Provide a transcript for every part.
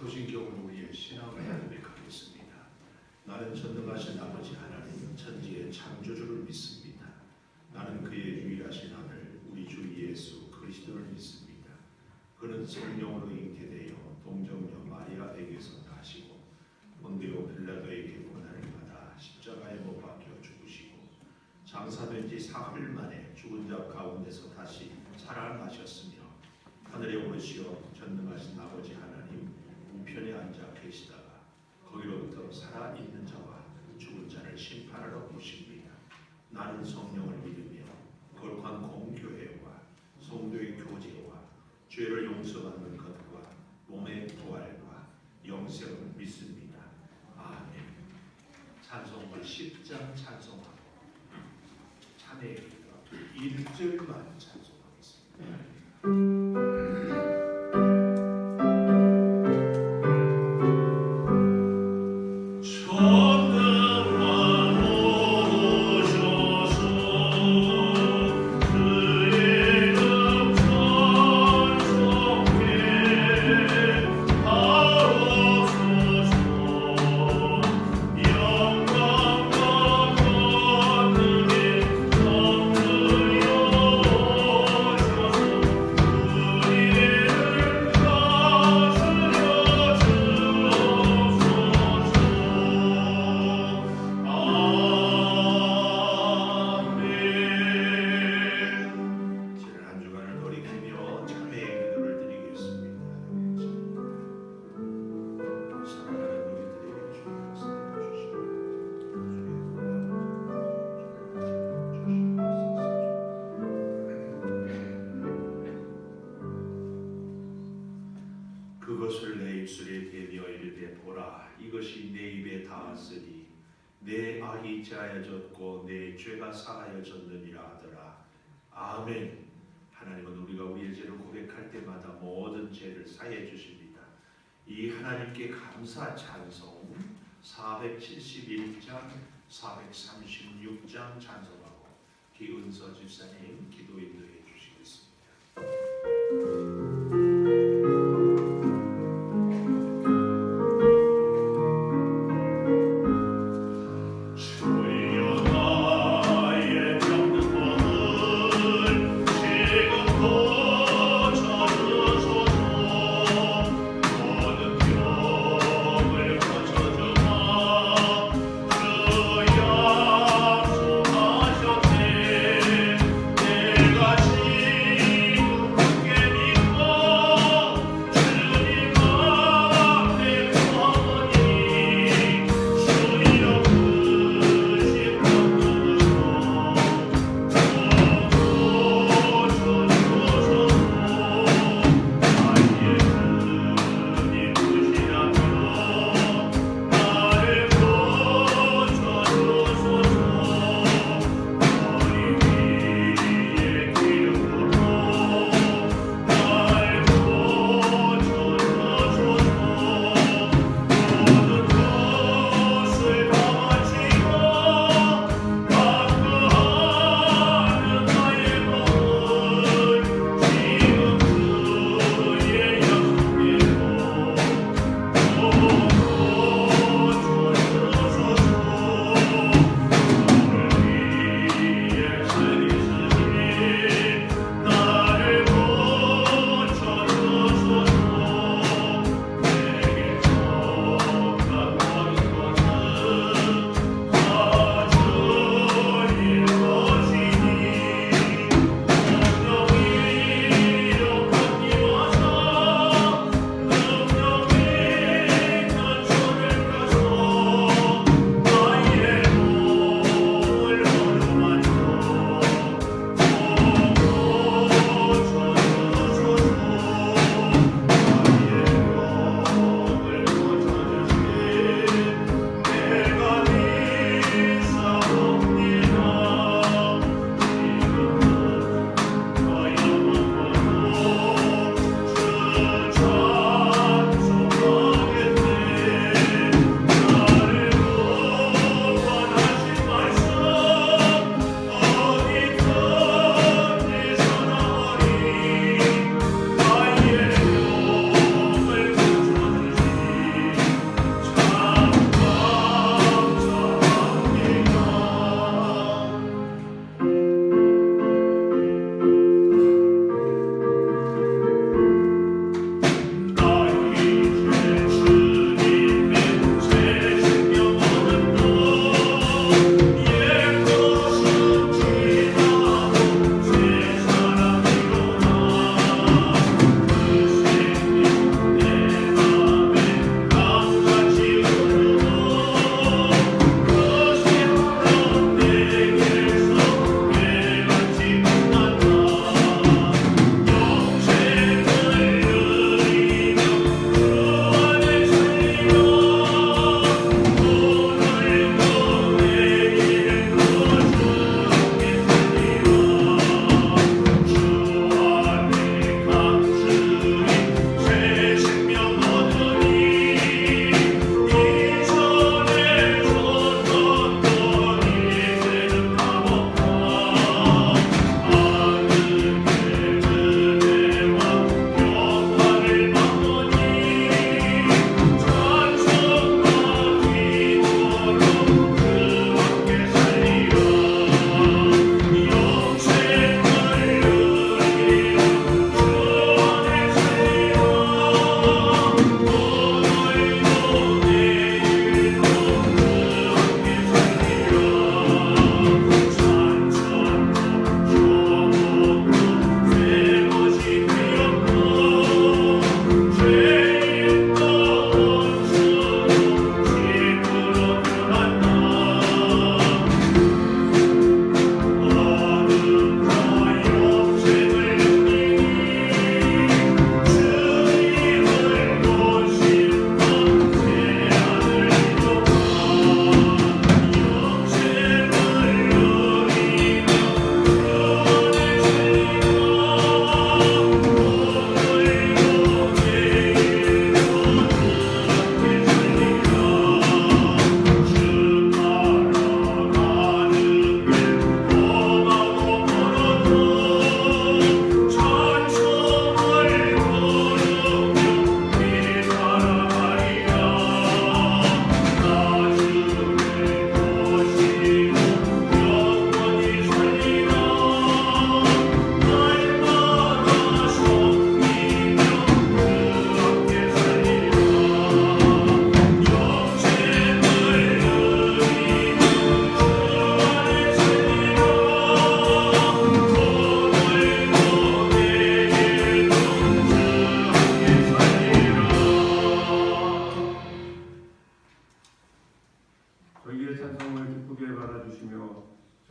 도신경으로 우리의 신앙을 고백하겠습니다. 나는 전능하신 아버지 하나님 천지의 창조주를 믿습니다. 나는 그의 유일하신 아들 우리 주 예수 그리스도를 믿습니다. 그는 성령으로 잉태되어 동정녀 마리아에게서 나시고 본디오 빌라도에게 고난을 받아 십자가에 못 박혀 죽으시고 장사된 지 사흘 만에 죽은 자 가운데서 다시 살아나셨으며 하늘에 오르시어 전능하신 아버지 하나님 우편에 앉아 계시다가 거기로부터 살아있는 자와 죽은 자를 심판하러 오십니다. 나는 성령을 믿으며 거룩한 공교회와 성도의 교제와 죄를 용서받는 것과 몸의 부활과 영생을 믿습니다. 아멘. 찬송가 10장 찬송하고 찬양의 기도 1절만 찬송하겠습니다. 그것을 내 입술에 대며 이르되 보라 이것이 내 입에 닿았으니 내 악이 제하여졌고 내 죄가 사하여졌느니라 하더라. 아멘. 하나님은 우리가 우리의 죄를 고백할 때마다 모든 죄를 사해 주십니다. 이 하나님께 감사 찬송 471장 436장 찬송하고 기은서 집사님 기도 인도해 주시겠습니다. 내가 지금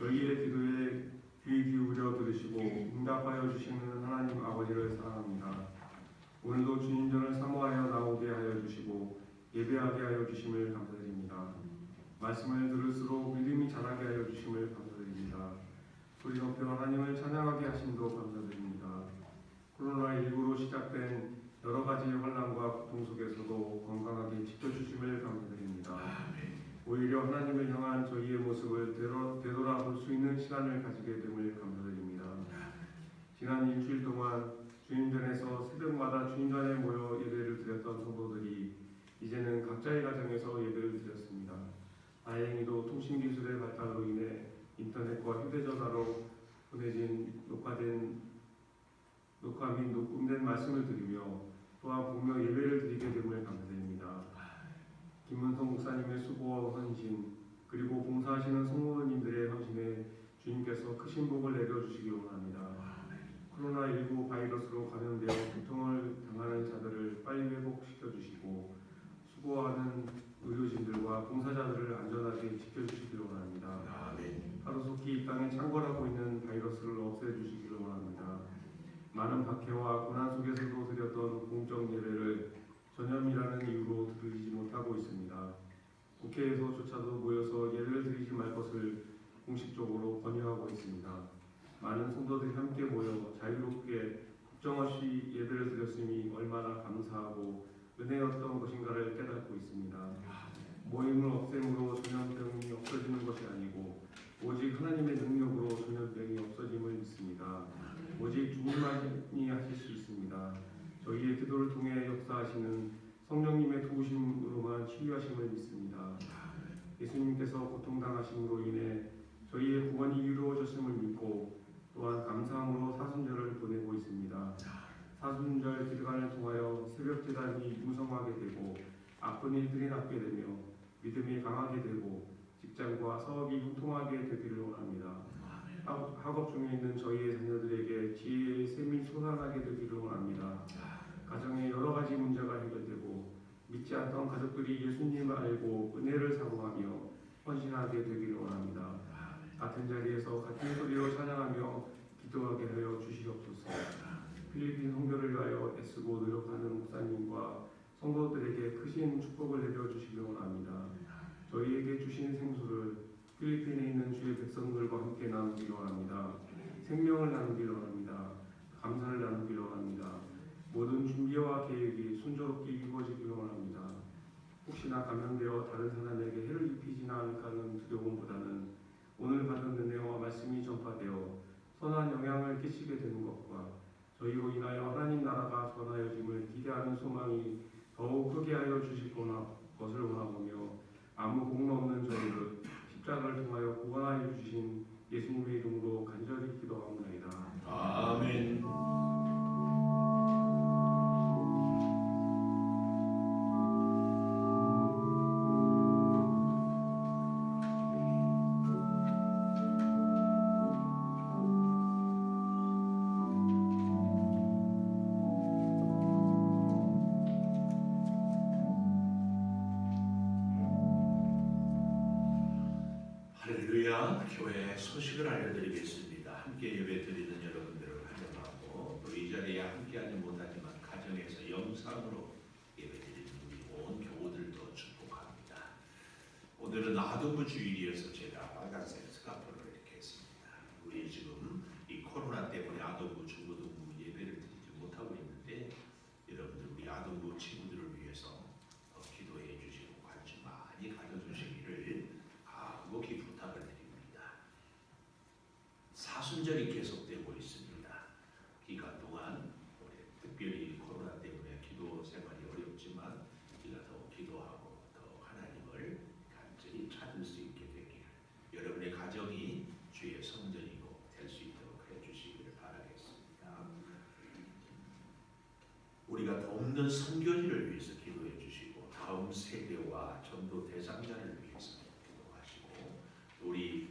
저희의 기도에 귀 기울여 들으시고 응답하여 주시는 하나님 아버지를 사랑합니다. 오늘도 주님 전을 사모하여 나오게 하여 주시고 예배하게 하여 주심을 감사드립니다. 말씀을 들을수록 믿음이 자라게 하여 주심을 감사드립니다. 소리 높여 하나님을 찬양하게 하심도 감사드립니다. 코로나19로 시작된 여러 가지 환난과 고통 속에서도 건강하게 지켜주심을 감사드립니다. 오히려 하나님을 향한 저희의 모습을 되돌아볼 수 있는 시간을 가지게 됨을 감사드립니다. 지난 일주일 동안 주님전에서 새벽마다 주님전에 모여 예배를 드렸던 성도들이 이제는 각자의 가정에서 예배를 드렸습니다. 다행히도 통신기술의 발달로 인해 인터넷과 휴대전화로 보내진 녹화 및 녹음된 말씀을 드리며 또한 보며 예배를 드리게 됨을 감사드립니다. 김문성 목사님의 수고와 헌신 그리고 봉사하시는 성도님들의 헌신에 주님께서 크신 복을 내려주시기 원합니다. 코로나19 바이러스로 감염되어 고통을 당하는 자들을 빨리 회복시켜 주시고 수고하는 의료진들과 봉사자들을 안전하게 지켜주시기를 원합니다. 하루속히 이 땅에 창궐하고 있는 바이러스를 없애주시기를 원합니다. 많은 박해와 고난 속에서도 드렸던 공적 예배를 전염이라는 이유로 드리지 못하고 있습니다. 국회에서조차도 모여서 예배를 드리지 말 것을 공식적으로 권유하고 있습니다. 많은 성도들이 함께 모여 자유롭게 걱정 없이 예배를 드렸음이 얼마나 감사하고 은혜였던 것인가를 깨닫고 있습니다. 모임을 없앰으로 전염병이 없어지는 것이 아니고 오직 하나님의 능력으로 전염병이 없어짐을 믿습니다. 오직 주님만이 하실 수 있습니다. 저희의 기도를 통해 역사하시는 성령님의 도우심으로만 치유하심을 믿습니다. 예수님께서 고통당하심으로 인해 저희의 구원이 이루어졌음을 믿고 또한 감사함으로 사순절을 보내고 있습니다. 사순절 기도관을 통하여 새벽 제단이 융성하게 되고 아픈 일들이 낫게 되며 믿음이 강하게 되고 직장과 사업이 형통하게 되기를 원합니다. 학업 중에 있는 저희의 자녀들에게 지혜의 샘이 솟아나게 되기를 원합니다. 가정에 여러 가지 문제가 해결되고 믿지 않던 가족들이 예수님을 알고 은혜를 사모하며 헌신하게 되기를 원합니다. 같은 자리에서 같은 소리로 찬양하며 기도하게 하여 주시옵소서. 필리핀 선교를 위하여 애쓰고 노력하는 목사님과 성도들에게 크신 축복을 내려주시길 원합니다. 저희에게 주신 생수를 필리핀에 있는 주의 백성들과 함께 나누기를 원합니다. 생명을 나누기를 원합니다. 감사를 나누기를 원합니다. 모든 준비와 계획이 순조롭게 이루어지기를 원합니다. 혹시나 감염되어 다른 사람에게 해를 입히지는 않을까는 두려움보다는 오늘 받은 은혜와 말씀이 전파되어 선한 영향을 끼치게 되는 것과 저희로 인하여 하나님 나라가 전하여짐을 기대하는 소망이 더욱 크게 하여 주실 것을 원하오며 아무 공로 없는 저희를 십자가를 통하여 구원하여 주신 예수님의 이름으로 간절히 기도하옵나이다. 아멘. 할렐루야. 교회 소식을 알려드리겠습니다. 함께 예배 드리는 여러분들을 환영하고 또 이 자리에 함께하지 못하지만 가정에서 영상으로 예배 드리는 우리 온 교우들도 축복합니다. 오늘은 아동부 주일이어서 제가 빨간색 스카프를 이렇게 했습니다. 우리 지금 이 코로나 때문에 아동부 중고등부 예배를 드리지 못하고 있는데 여러분들 우리 아동부 친구들을 위해서 기도해 주시고 관심 많이 가져주시기를 간곡히 부탁을 드립니다. 사순절이 계속되고 있습니다. 기간 동안 특별히 코로나 때문에 기도 생활이 어렵지만 우리가 더 기도하고 더 하나님을 간절히 찾을 수 있게 되기를 여러분의 가정이 주의 성전이고 될 수 있도록 해주시기를 바라겠습니다. 우리가 돕는 선교지를 위해서 기도해 주시고 다음 세대와 전도 대상자를 위해서 기도하시고 우리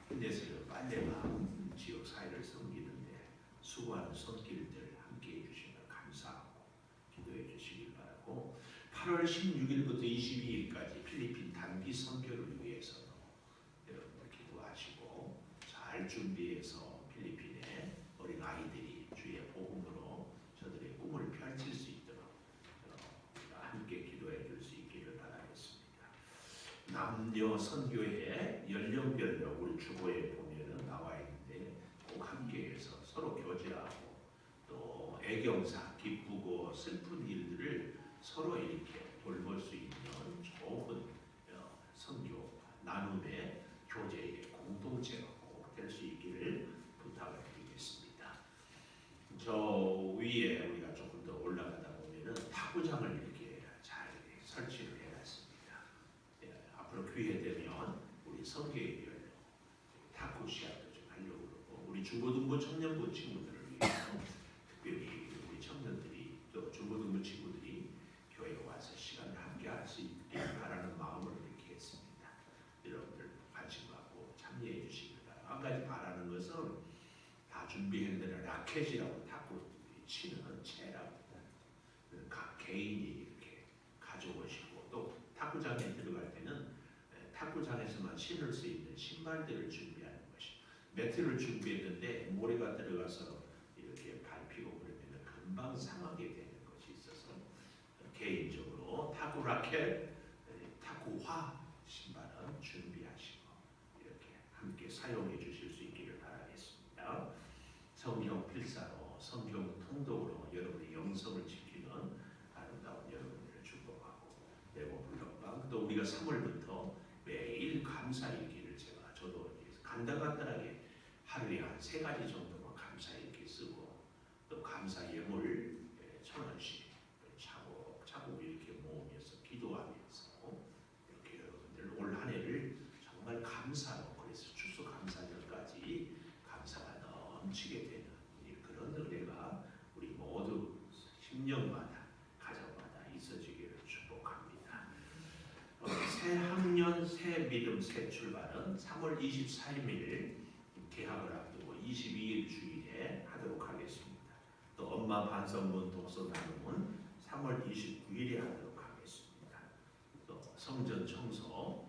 현대세력 빨래방 지역 사회를 섬기는데 수고하는 손길들 함께해 주시면 감사하고 기도해 주시길 바라고 8월 16일부터 22일까지 필리핀 단기 선교를 위해서 여러분들 기도하시고 잘 준비해서 필리핀에 어린 아이들이 주의 복음으로 저들의 꿈을 펼칠 수 있도록 우리가 함께 기도해 줄 수 있기를 바라겠습니다. 남녀 선교회 연령별로 우리 주보에 보면은 나와 있는데 꼭 함께해서 서로 교제하고 또 애경사 기쁘고 슬픈 일들을 서로 이렇게 돌볼 수 있는 좋은 선교 나눔의 교제의 공동체가 꼭 될 수 있기를 부탁을 드리겠습니다. 저 위에 우리가 조금 더 올라가다 보면은 탁구장을 이렇게 잘 설치를 해놨습니다. 앞으로 기회 되면 우리 선교회별로 탁구 시합도 좀 하려고 그러고 우리 중고등부 청년부 친구들을 위해서 특별히 우리 청년들이 또 중고등부 친구들이 교회에 와서 시간을 함께 할 수 있길 바라는 마음으로 이렇게 했습니다. 여러분들 관심 갖고 참여해 주시길 바랍니다. 한 가지 바라는 것은 다 준비했는데 라켓이라고 탁구 치는 채라고 각 개인이 이렇게 가져오시고 또 탁구장에 들어갈 때는 탁구장에서만 신을 수 있는 신발들을 준비하는 것이 매트를 준비했는데 모래가 들어가서 이렇게 밟히고 그러면 금방 상하게 되는 것이 있어서 개인적으로 탁구 라켓, 탁구화 신발은 준비하시고 이렇게 함께 사용해 주실 수 있기를 바라겠습니다. 성경 필사로 성경 통독으로 여러분의 영성을 지키는 아름다운 여러분들을 축복하고 내고 또 우리가 3월부터 매일 감사일기를 저도 간단하게 하루에 한 3가지 정도만 감사일기 쓰고 또 감사 예물 1,000원씩 차곡차곡 이렇게 모으면서 기도하면서 이렇게 여러분들 올 한 해를 정말 감사로 그래서 추수감사절까지 감사가 넘치게 되는 그런 은혜가 우리 모두 10년마다 가정마다 있어지기를 축복합니다. 새 학년 새 믿음 새 출발은 3월 24일 개학을 앞두고 22일 주일에 하도록 하겠습니다. 또 엄마 반성문 독서 나눔은 3월 29일에 하도록 하겠습니다. 또 성전 청소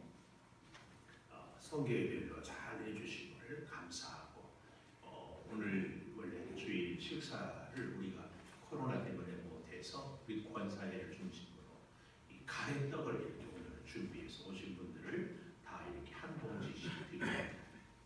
성교회별로 잘 해주심을 감사하고 오늘 원래 주일 식사를 우리가 코로나 때문에 못해서 우리 권사회를 중심으로 이 가래떡을 이렇게 오늘 준비해서 오신 분들을 다 이렇게 한 봉지씩 드리고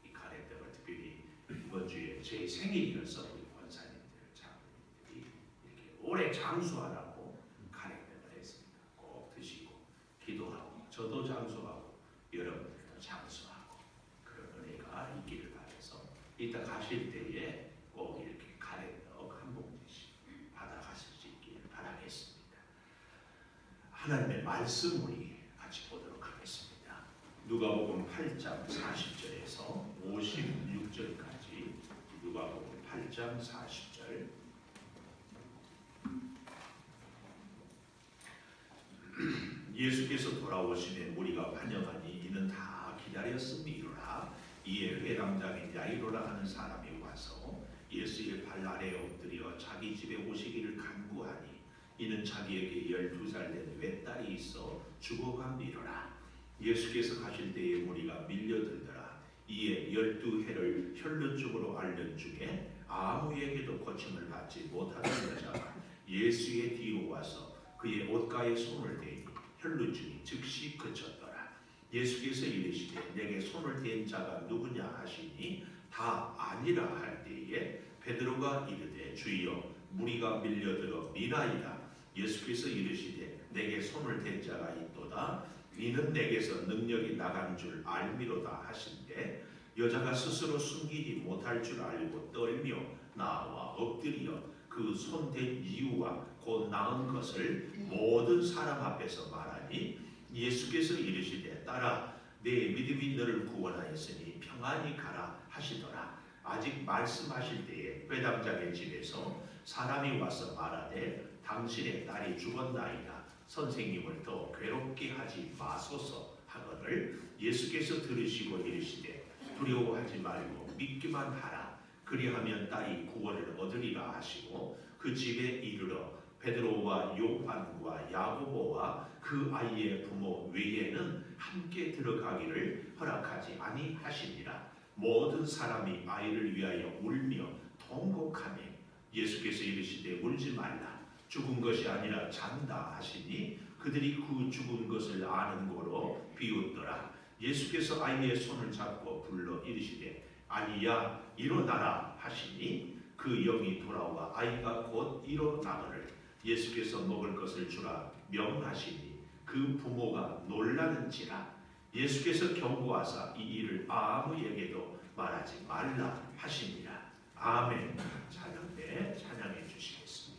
이 가래떡을 특별히 이번 주에 제 생일이어서 우리 권사님들 장로님들이 이렇게 오래 장수하라고 가래떡을 했습니다. 꼭 드시고 기도하고 저도 장수하고 여러분들도 장수하고 그런 은혜가 있기를 바라서 이따 가실 때에 꼭 이렇게 가래떡 한 봉지씩 받아가실 수 있기를 바라겠습니다. 하나님의 말씀 우리 같이 보도록 하겠습니다. 누가복음 8장 40절에서 56절까지 누가복음 8장 40절 예수께서 돌아오심에 무리가 환영하니 이는 다 기다렸음이로라. 이에 회당장인 야이로라 하는 사람이 와서 예수의 발 아래에 엎드려 자기 집에 오시기를 간구하니 이는 자기에게 12살 된 외딸이 있어 죽어감이로라. 예수께서 가실 때에 무리가 밀려들더라. 이에 12해를 혈루증으로 앓는 중에 아무에게도 고침을 받지 못하던 여자가 예수의 뒤로 와서 그의 옷가에 손을 대니 혈루증이 즉시 그쳤더라. 예수께서 이르시되 내게 손을 댄 자가 누구냐 하시니 다 아니라 할 때에 베드로가 이르되 주여 무리가 밀려들어 미나이다. 예수께서 이르시되 내게 손을 댄 자가 있도다. 이는 내게서 능력이 나간 줄 알미로다 하신대 여자가 스스로 숨기지 못할 줄 알고 떨며 나와 엎드려 그 손 댄 이유와 곧 나은 것을 모든 사람 앞에서 말하니 예수께서 이르시되 딸아 내 믿음이 너를 구원하였으니 평안히 가라 하시더라. 아직 말씀하실 때에 회당장의 집에서 사람이 와서 말하되 당신의 딸이 죽었나이다. 선생님을 더 괴롭게 하지 마소서 하거늘 예수께서 들으시고 이르시되 두려워하지 말고 믿기만 하라. 그리하면 딸이 구원을 얻으리라 하시고 그 집에 이르러 베드로와 요한과 야고보와 그 아이의 부모 외에는 함께 들어가기를 허락하지 아니하시니라. 모든 사람이 아이를 위하여 울며 통곡하며 예수께서 이르시되 울지 말라 죽은 것이 아니라 잔다 하시니 그들이 그 죽은 것을 아는 고로 비웃더라. 예수께서 아이의 손을 잡고 불러 이르시되 아이야 일어나라 하시니 그 영이 돌아와 아이가 곧 일어나거늘 예수께서 먹을 것을 주라 명하시니 그 부모가 놀라는지라. 예수께서 경고하사 이 일을 아무에게도 말하지 말라 하시니라. 아멘. 찬양 때 찬양해 주시겠습니다.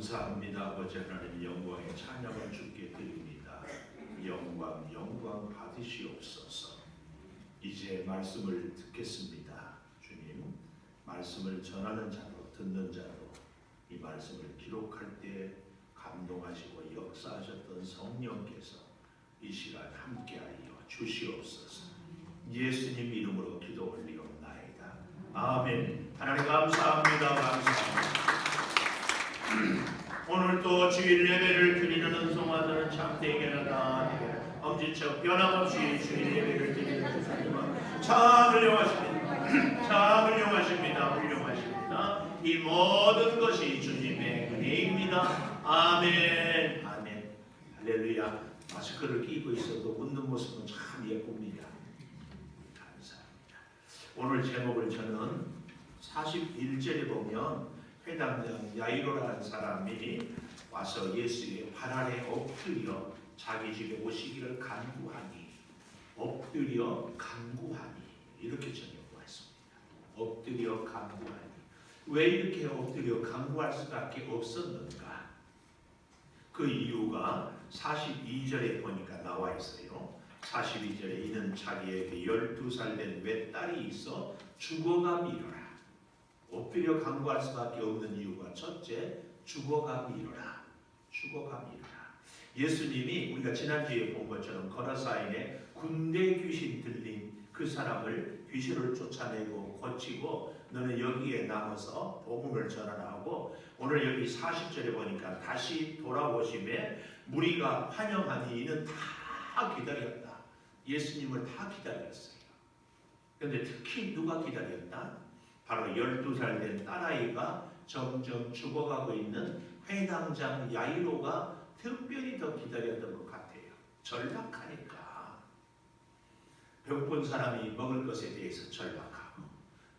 감사합니다. 아버지 하나님 영광의 찬양을 주께 드립니다. 영광 받으시옵소서. 이제 말씀을 듣겠습니다. 주님, 말씀을 전하는 자도 듣는 자도 이 말씀을 기록할 때 감동하시고 역사하셨던 성령께서 이 시간 함께하여 주시옵소서. 예수님 이름으로 기도 올리옵나이다. 아멘. 하나님 감사합니다. 오늘 또 주일 예배를 드리는 은송아들은 참되게나다. 엄지척 변함없이 주일 예배를 드리는 주님은 참 훌륭하십니다. 이 모든 것이 주님의 은혜입니다. 아멘. 할렐루야. 마스크를 끼고 있어도 웃는 모습은 참 예쁩니다. 감사합니다. 오늘 제목을 저는 41절에 보면 회당장 야이로라는 사람이 와서 예수의 발 아래 엎드려 자기 집에 오시기를 간구하니 이렇게 전역했습니다. 엎드려 간구하니 왜 이렇게 엎드려 간구할 수밖에 없었는가? 그 이유가 42절에 보니까 나와 있어요. 42절에 이는 자기에게 12살 된 외딸이 있어 죽어가 미뤄라. 엎드려 간구할 수밖에 없는 이유가 첫째, 죽어가 미뤄라. 죽어가 미뤄라. 예수님이 우리가 지난주에 본 것처럼 거라사인에 군대 귀신 들린 그 사람을 귀신을 쫓아내고 고치고 너는 여기에 남아서 복음을 전하라고 오늘 여기 40절에 보니까 다시 돌아오심에 무리가 환영하니 이는 다 기다렸다. 예수님을 다 기다렸어요. 그런데 특히 누가 기다렸다? 바로 12살 된 딸아이가 점점 죽어가고 있는 회당장 야이로가 특별히 더 기다렸던 것 같아요. 절박하니까. 병든 사람이 먹을 것에 대해서 절박하고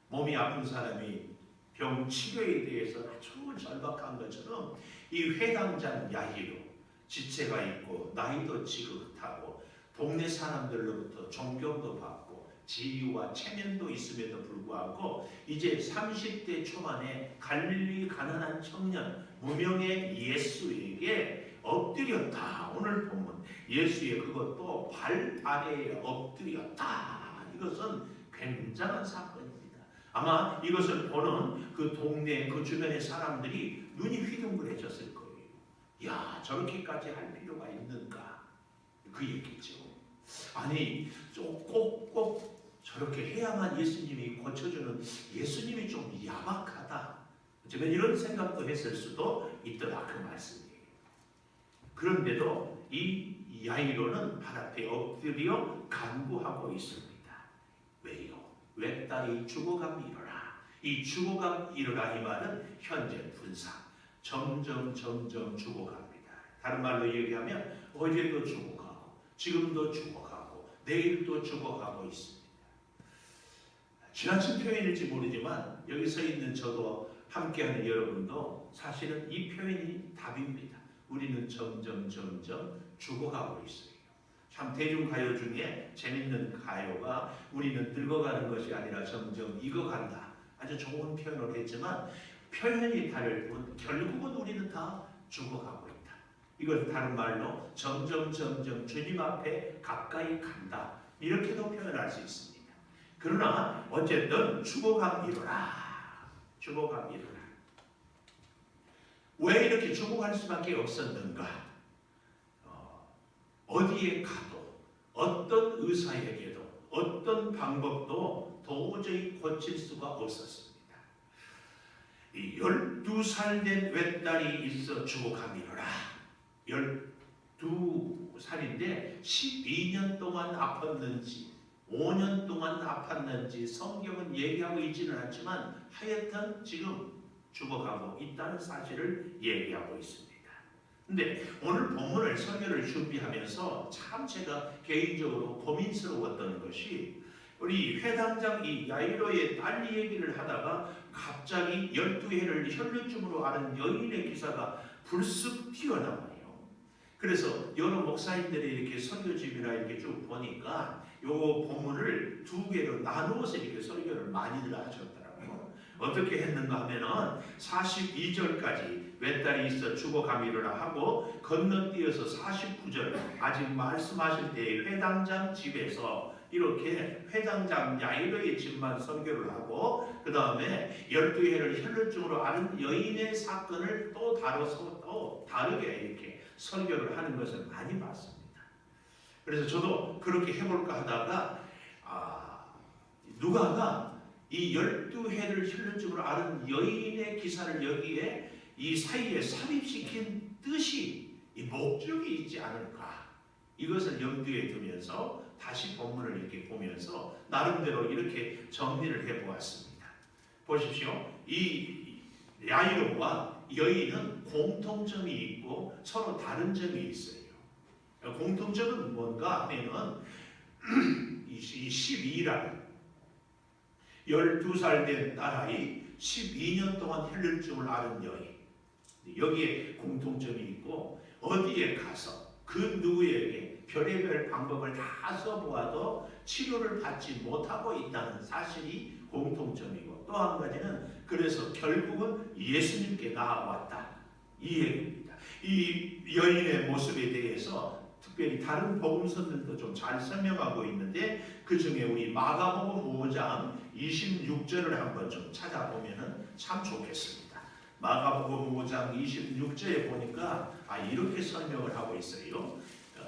몸이 아픈 사람이 병 치료에 대해서 아주 절박한 것처럼 이 회당장 야이로 지체가 있고 나이도 지긋하고 동네 사람들로부터 존경도 받고 지위와 체면도 있음에도 불구하고 이제 30대 초반에 갈릴리 가난한 청년 무명의 예수에게 엎드렸다. 오늘 본문 예수의 그것도 발 아래에 엎드렸다. 이것은 굉장한 사건입니다. 아마 이것을 보는 그 동네 그 주변의 사람들이 눈이 휘둥그레졌을 거예요. 야, 저렇게까지 할 필요가 있는가? 그 얘기죠. 아니 꼭 저렇게 해야만 예수님이 고쳐주는 예수님이 좀 야박하다. 제가 이런 생각도 했을 수도 있더라 그 말씀이에요. 그런데도 이 야이로는 발 앞에 엎드려 간구하고 있습니다. 왜요? 외딸이 죽어감 이르라. 이 죽어감 이르라 이 말은 현재 분사. 점점 죽어갑니다. 다른 말로 얘기하면 어제도 죽어가고 지금도 죽어가고 내일도 죽어가고 있습니다. 지나친 표현일지 모르지만 여기 서 있는 저도 함께하는 여러분도 사실은 이 표현이 답입니다. 우리는 점점 죽어가고 있어요. 참 대중가요 중에 재밌는 가요가 우리는 늙어가는 것이 아니라 점점 익어간다. 아주 좋은 표현을 했지만 표현이 다를 뿐 결국은 우리는 다 죽어가고 있다. 이걸 다른 말로 점점 주님 앞에 가까이 간다. 이렇게도 표현할 수 있습니다. 그러나 어쨌든 죽어감 이루라. 죽어감 이루라. 왜 이렇게 죽어갈 수밖에 없었는가? 어디에 가도 어떤 의사에게도 어떤 방법도 도저히 고칠 수가 없었습니다. 이 12살 된 외딸이 있어 죽어가미로라. 12살인데 12년 동안 아팠는지 5년 동안 아팠는지 성경은 얘기하고 있지는 않지만 하여튼 지금 죽어가고 있다는 사실을 얘기하고 있습니다. 근데 오늘 본문을 설교를 준비하면서 참 제가 개인적으로 고민스러웠던 것이 우리 회당장 이 야이로의 딸 얘기를 하다가 갑자기 12해를 혈루증으로 앓은 여인의 기사가 불쑥 튀어나와요. 그래서 여러 목사님들이 이렇게 설교집이나 이렇게 쭉 보니까 요 본문을 두 개로 나누어서 이렇게 설교를 많이들 하셨더라고요. 어떻게 했는가 하면은 42절까지 외딸이 있어 죽어가미로라 하고 건너뛰어서 49절 아직 말씀하실 때 회당장 집에서 이렇게 회당장 야이로의 집만 설교를 하고 그 다음에 12해를 혈루증으로 앓은 여인의 사건을 또 다뤄서 또 다르게 이렇게 설교를 하는 것을 많이 봤습니다. 그래서 저도 그렇게 해볼까 하다가 누가가 이 12해를 혈루증으로 앓은 여인의 기사를 여기에 이 사이에 삽입시킨 뜻이 이 목적이 있지 않을까 이것을 염두에 두면서 다시 본문을 이렇게 보면서 나름대로 이렇게 정리를 해보았습니다. 보십시오. 이 야이로와 여인은 공통점이 있고 서로 다른 점이 있어요. 공통점은 뭔가 하면은 이 12란 12살 된 딸아이 12년 동안 혈루증을 앓은 여인 여기에 공통점이 있고 어디에 가서 그 누구에게 별의별 방법을 다 써보아도 치료를 받지 못하고 있다는 사실이 공통점이고 또 한 가지는 그래서 결국은 예수님께 나아왔다 이 얘기입니다. 이 여인의 모습에 대해서 특별히 다른 복음서들도 좀 잘 설명하고 있는데 그 중에 우리 마가복음 5장 26절을 한번 좀 찾아보면은 참 좋겠습니다. 마가복음 5장 26절에 보니까 이렇게 설명을 하고 있어요.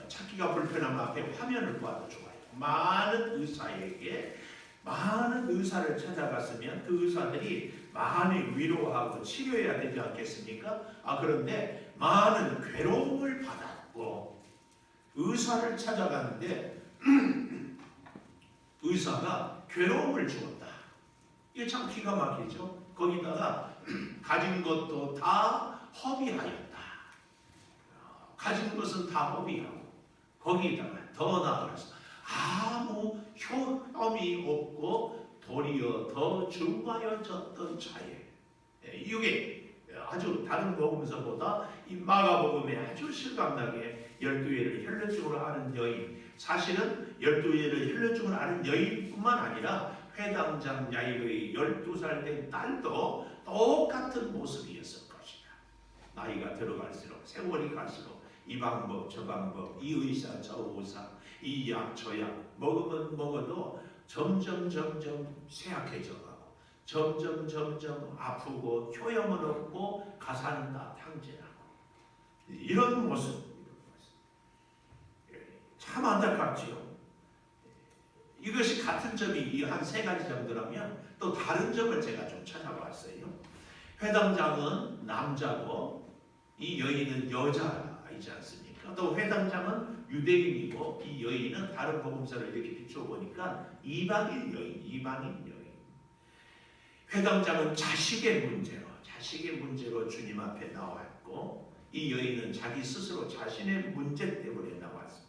찾기가 불편한 앞에 화면을 봐도 좋아요. 많은 의사에게 많은 의사를 찾아갔으면 그 의사들이 많이 위로하고 치료해야 되지 않겠습니까? 그런데 많은 괴로움을 받았고 의사를 찾아갔는데 의사가 괴로움을 주었다. 이게 참 기가 막히죠. 거기다가 가진 것도 다 허비하였다. 가진 것은 다 허비하고 거기다가 더 나아가서 아무 효험이 없고 도리어 더 중하여졌던 자에 이게 아주 다른 복음서보다 이 마가복음에 아주 실감나게 12회를 혈례증으로 아는 여인, 사실은 12회를 혈례증으로 아는 여인뿐만 아니라 회당장 야이로의 12살 된 딸도 똑같은 모습이었을 것이다. 나이가 들어갈수록 세월이 갈수록 이 방법 저 방법 이 의사 저 의사 이 약 저 약 먹으면 먹어도 점점 쇠약해져가고 점점 아프고 효염은 없고 가사는 다 탕진하고 이런 모습 참 안타깝지요. 이것이 같은 점이 이 한 세 가지 정도라면 또 다른 점을 제가 좀 찾아봤어요. 회당장은 남자고 이 여인은 여자이지 않습니까? 또 회당장은 유대인이고 이 여인은 다른 복음서를 이렇게 비추어 보니까 이방인 여인. 회당장은 자식의 문제로 주님 앞에 나왔고 이 여인은 자기 스스로 자신의 문제 때문에 나왔습니다.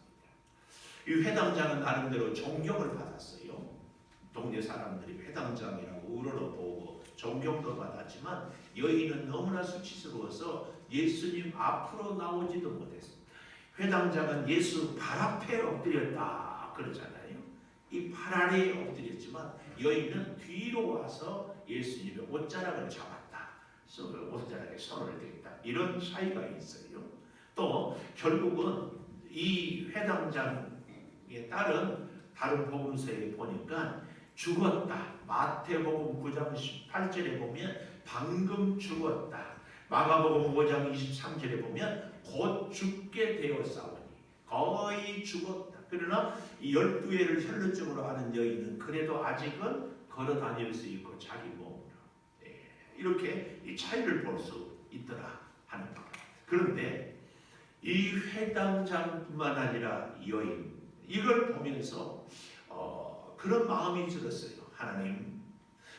이 회당장은 나름대로 존경을 받았어요. 동네 사람들이 회당장이라고 우러러보고 존경도 받았지만 여인은 너무나 수치스러워서 예수님 앞으로 나오지도 못했습니다. 회당장은 예수 발 앞에 엎드렸다 그러잖아요. 이 발 아래에 엎드렸지만 여인은 뒤로 와서 예수님의 옷자락을 잡았다. 옷자락에 손을 댔다. 이런 차이가 있어요. 또 결국은 이 회당장의 딸은 다른 복음서에 보니까 죽었다. 마태복음 9장 18절에 보면 방금 죽었다. 마가복음 5장 23절에 보면 곧 죽게 되었사오니 거의 죽었다. 그러나 이 12회를 혈루증으로 하는 여인은 그래도 아직은 걸어 다닐 수 있고 자기 몸으로 이렇게 이 차이를 볼 수 있더라 하는 것. 그런데 이 회당장뿐만 아니라 여인 이걸 보면서 그런 마음이 들었어요. 하나님,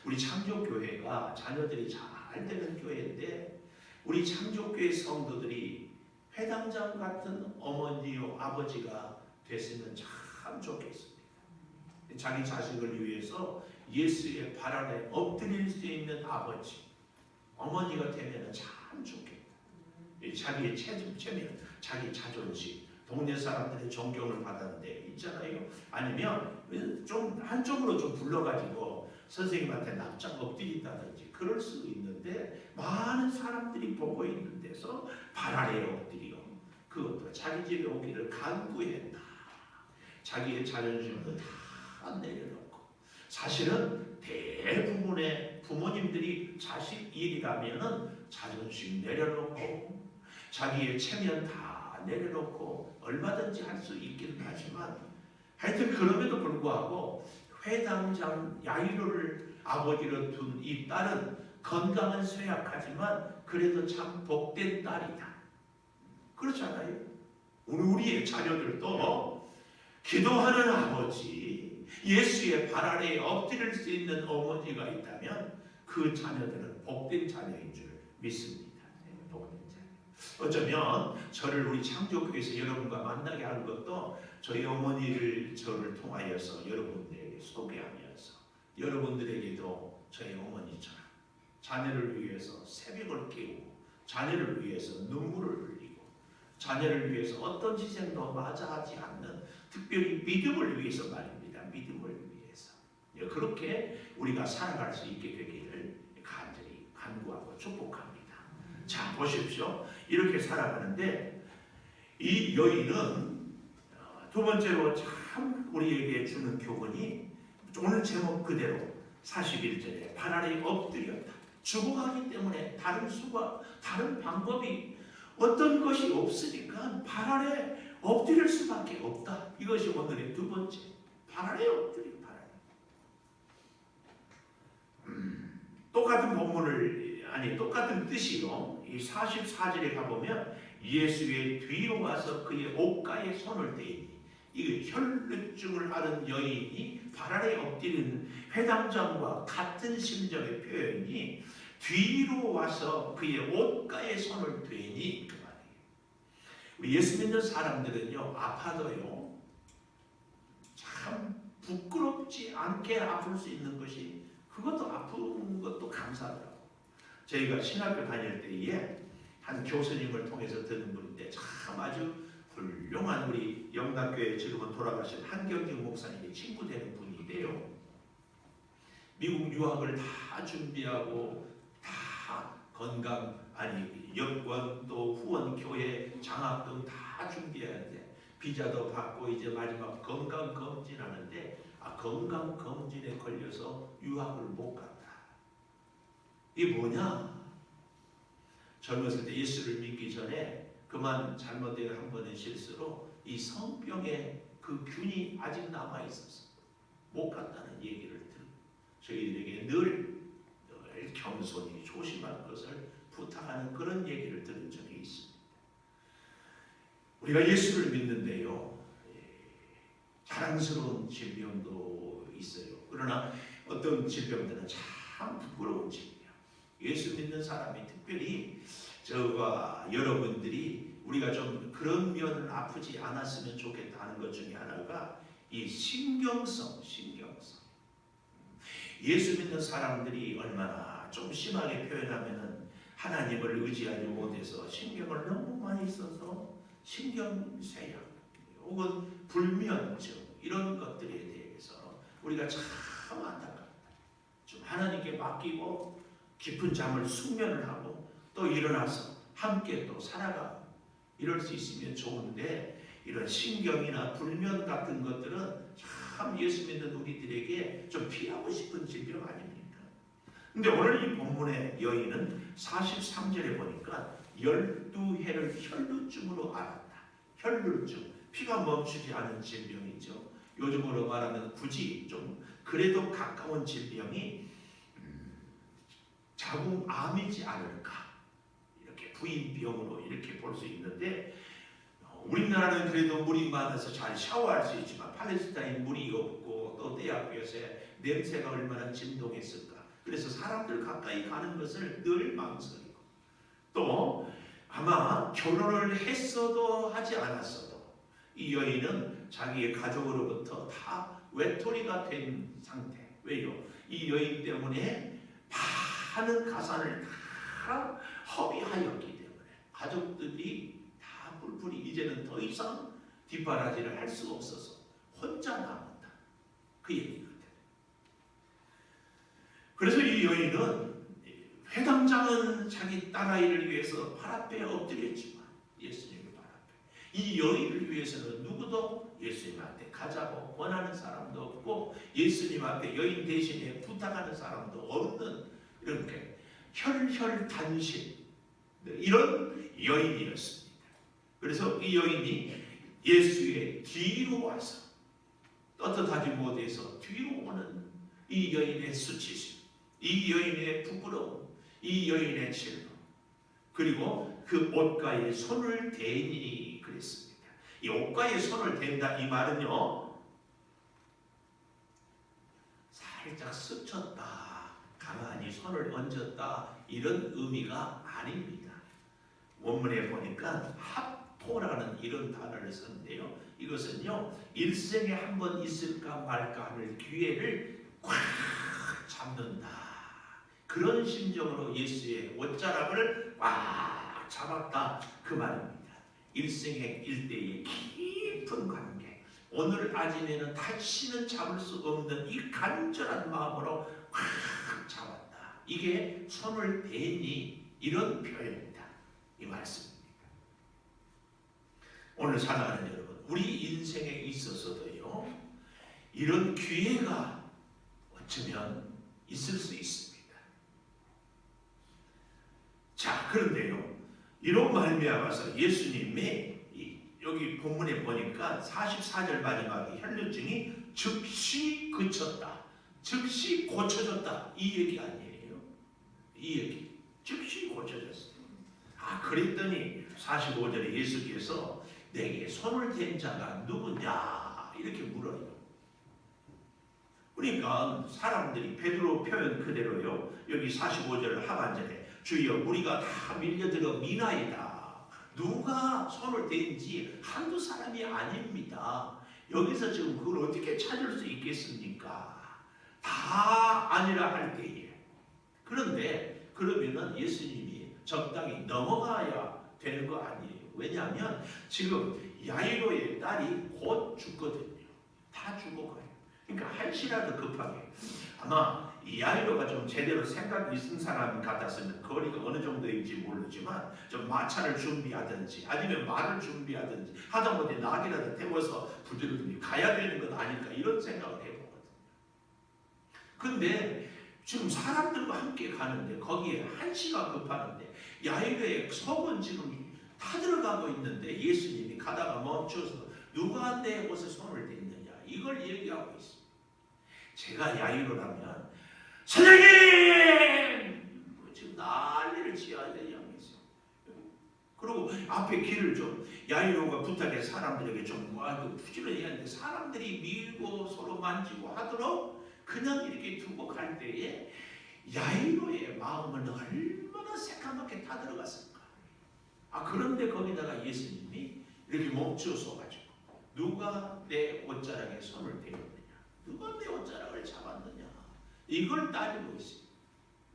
우리 창조교회가 자녀들이 잘 되는 교회인데 우리 창조교회 성도들이 회당장 같은 어머니요 아버지가 됐으면 참 좋겠습니다. 자기 자식을 위해서 예수의 발 아래 엎드릴 수 있는 아버지, 어머니가 되면 참 좋겠다. 자기의 체면, 자기 자존심, 동네 사람들의 존경을 받았는데 있잖아요. 아니면 좀 한쪽으로 좀 불러가지고 선생님한테 납작 엎드린다든지 그럴 수 있는데 많은 사람들이 보고 있는 데서 발 아래에 엎드려 그것도 자기 집에 오기를 간구했다. 자기의 자존심도 다 내려놓고 사실은 대부분의 부모님들이 자식 일이라면은 자존심 내려놓고 자기의 체면 다 내려놓고 얼마든지 할 수 있기는 하지만 하여튼 그럼에도 불구하고 회당장 야이로를 아버지로 둔 이 딸은 건강은 쇠약하지만 그래도 참 복된 딸이다. 그렇잖아요. 우리의 자녀들도 기도하는 아버지, 예수의 발 아래에 엎드릴 수 있는 어머니가 있다면 그 자녀들은 복된 자녀인 줄 믿습니다. 복된 자녀. 어쩌면 저를 우리 창조교회에서 여러분과 만나게 한 것도 저희 어머니를 저를 통하여서 여러분들에게 소개하면서 여러분들에게도 저희 어머니처럼 자녀를 위해서 새벽을 깨우고 자녀를 위해서 눈물을 흘리고 자녀를 위해서 어떤 희생도 마다하지 않는 특별히 믿음을 위해서 말입니다. 믿음을 위해서 그렇게 우리가 살아갈 수 있게 되기를 간절히 간구하고 축복합니다. 자 보십시오. 이렇게 살아가는데 이 여인은 두 번째로 참 우리에게 주는 교훈이 오늘 제목 그대로 41절에 발 아래 엎드렸다. 죽어가기 때문에 다른 방법이 어떤 것이 없으니까 발 아래 엎드릴 수밖에 없다. 이것이 오늘의 두 번째. 발 아래 엎드려. 발 아래. 똑같은 뜻이요. 이 44절에 가보면 예수의 뒤로 와서 그의 옷가에 손을 대니 이 혈루증을 앓은 여인이 발 아래 엎드리는 회당장과 같은 심정의 표현이 뒤로 와서 그의 옷가에 손을 대니 그 말이에요. 우리 예수 믿는 사람들은요, 아파도요 참 부끄럽지 않게 아플 수 있는 것이, 그것도 아픈 것도 감사하더라고요. 저희가 신학교 다닐 때에 한 교수님을 통해서 듣는 분인데 참 아주 훌륭한 우리 영락교회 지금은 돌아가신 한경직 목사님의 친구 되는 분인데요. 미국 유학을 다 준비하고 다 여권 또 후원 교회 장학금 다 준비하는데 비자도 받고 이제 마지막 건강 검진하는데 건강 검진에 걸려서 유학을 못 갔다. 이게 뭐냐? 젊었을 때 예수를 믿기 전에 그만 잘못된 한 번의 실수로 이 성병의 그 균이 아직 남아 있었어. 못 갔다는 얘기를 저희들에게 늘 겸손히 조심할 것을 부탁하는 그런 얘기를 들은 적이 있습니다. 우리가 예수를 믿는데요, 자랑스러운 질병도 있어요. 그러나 어떤 질병들은 참 부끄러운 질병. 예수 믿는 사람이 특별히 저와 여러분들이 우리가 좀 그런 면을 아프지 않았으면 좋겠다는 것 중에 하나가 이 신경성. 예수 믿는 사람들이 얼마나 좀 심하게 표현하면은 하나님을 의지하지 못해서 신경을 너무 많이 써서 신경쇠약 혹은 불면증 이런 것들에 대해서 우리가 참 안타깝다. 좀 하나님께 맡기고 깊은 잠을 숙면을 하고 또 일어나서 함께 또 살아가고 이럴 수 있으면 좋은데, 이런 신경이나 불면 같은 것들은 참 예수 믿는 우리들에게 좀 피하고 싶은 질병 아닙니까? 근데 오늘 이 본문의 여인은 43절에 보니까 12해를 혈루증으로 앓았다. 혈루증, 피가 멈추지 않은 질병이죠. 요즘으로 말하면 굳이 좀 그래도 가까운 질병이 자궁암이지 않을까, 이렇게 부인병으로 이렇게 볼 수 있는데, 우리나라는 그래도 물이 많아서 잘 샤워할 수 있지만 팔레스타인 물이 없고 또 대학교에서의 냄새가 얼마나 진동했을까. 그래서 사람들 가까이 가는 것을 늘 망설이고, 또 아마 결혼을 했어도 하지 않았어도 이 여인은 자기의 가족으로부터 다 외톨이가 된 상태. 왜요? 이 여인 때문에 많은 가산을 다 허비하였기 때문에 가족들이 다 뿔뿔이 이제는 더 이상 뒷바라지를 할 수 없어서 혼자 남았다. 그 얘기거든. 그래서 이 여인은 회당장은 자기 딸아이를 위해서 발 앞에 엎드렸지만 예수님의 발 앞에 이 여인을 위해서는 누구도 예수님한테 가자고 원하는 사람도 없고 예수님 앞에 여인 대신에 부탁하는 사람도 없는 이렇게 혈혈단신 이런 여인이었습니다. 그래서 이 여인이 예수의 뒤로 와서 떳떳하지 못해서 뒤로 오는 이 여인의 수치심, 이 여인의 부끄러움, 이 여인의 질문, 그리고 그 옷가에 손을 대니 그랬습니다. 이 옷가에 손을 댄다 이 말은요, 살짝 스쳤다, 가만히 손을 얹었다 이런 의미가 아닙니다. 원문에 보니까 합토라는 이런 단어를 썼는데요, 이것은요 일생에 한 번 있을까 말까 하는 기회를 꽉 잡는다, 그런 심정으로 예수의 옷자락을 꽉 잡았다 그 말입니다. 일생의 일대의 깊은 관계, 오늘 아침에는 다시는 잡을 수 없는 이 간절한 마음으로 꽉 잡았다. 이게 손을 대니 이런 표현입니다. 이 말씀입니다. 오늘 사랑하는 여러분, 우리 인생에 있어서도요, 이런 기회가 어쩌면 있을 수 있습니다. 자, 그런데요, 이런 말미암아서 예수님이 여기 본문에 보니까 44절 마지막에 혈루증이 즉시 그쳤다, 즉시 고쳐졌다, 이 얘기 아니에요. 이 얘기 즉시 고쳐졌어요. 그랬더니 45절에 예수께서 내게 손을 댄 자가 누구냐 이렇게 물어요. 그러니까 사람들이 베드로 표현 그대로요, 여기 45절 하반절에 주여 우리가 다 밀려들어 미나이다, 누가 손을 댄지 한두 사람이 아닙니다. 여기서 지금 그걸 어떻게 찾을 수 있겠습니까? 다 아니라 할 때에. 그런데 그러면은 예수님이 적당히 넘어가야 되는 거 아니에요. 왜냐하면 지금 야이로의 딸이 곧 죽거든요. 다 죽어가요. 그러니까 한시라도 급하게. 아마 이 야이로가 좀 제대로 생각이 있는 사람 같았으면 거리가 어느 정도인지 모르지만 좀 마차를 준비하든지 아니면 말을 준비하든지 하다못해 낙이라도 태워서 부지런히 가야 되는 것 아닐까 이런 생각을 해보거든요. 근데 지금 사람들과 함께 가는데 거기에 한시가 급하는데 야이로의 속은 지금 타들어가고 있는데 예수님이 가다가 멈춰서 누가 내 옷에 손을 댔느냐 이걸 얘기하고 있습니다. 제가 야이로라면 선생님! 지금 난리를 지어야 되냐면서. 그리고 앞에 길을 좀 야이로가 부탁해 사람들에게 좀 부지런히 하는데 사람들이 밀고 서로 만지고 하도록 그냥 이렇게 두고 갈 때에 야이로의 마음은 얼마나 새까맣게 타들어갔을까. 그런데 거기다가 예수님이 이렇게 멈춰서 가지고 누가 내 옷자락에 손을 대었느냐, 누가 내 옷자락을 잡았느냐 이걸 따지고 있습니다.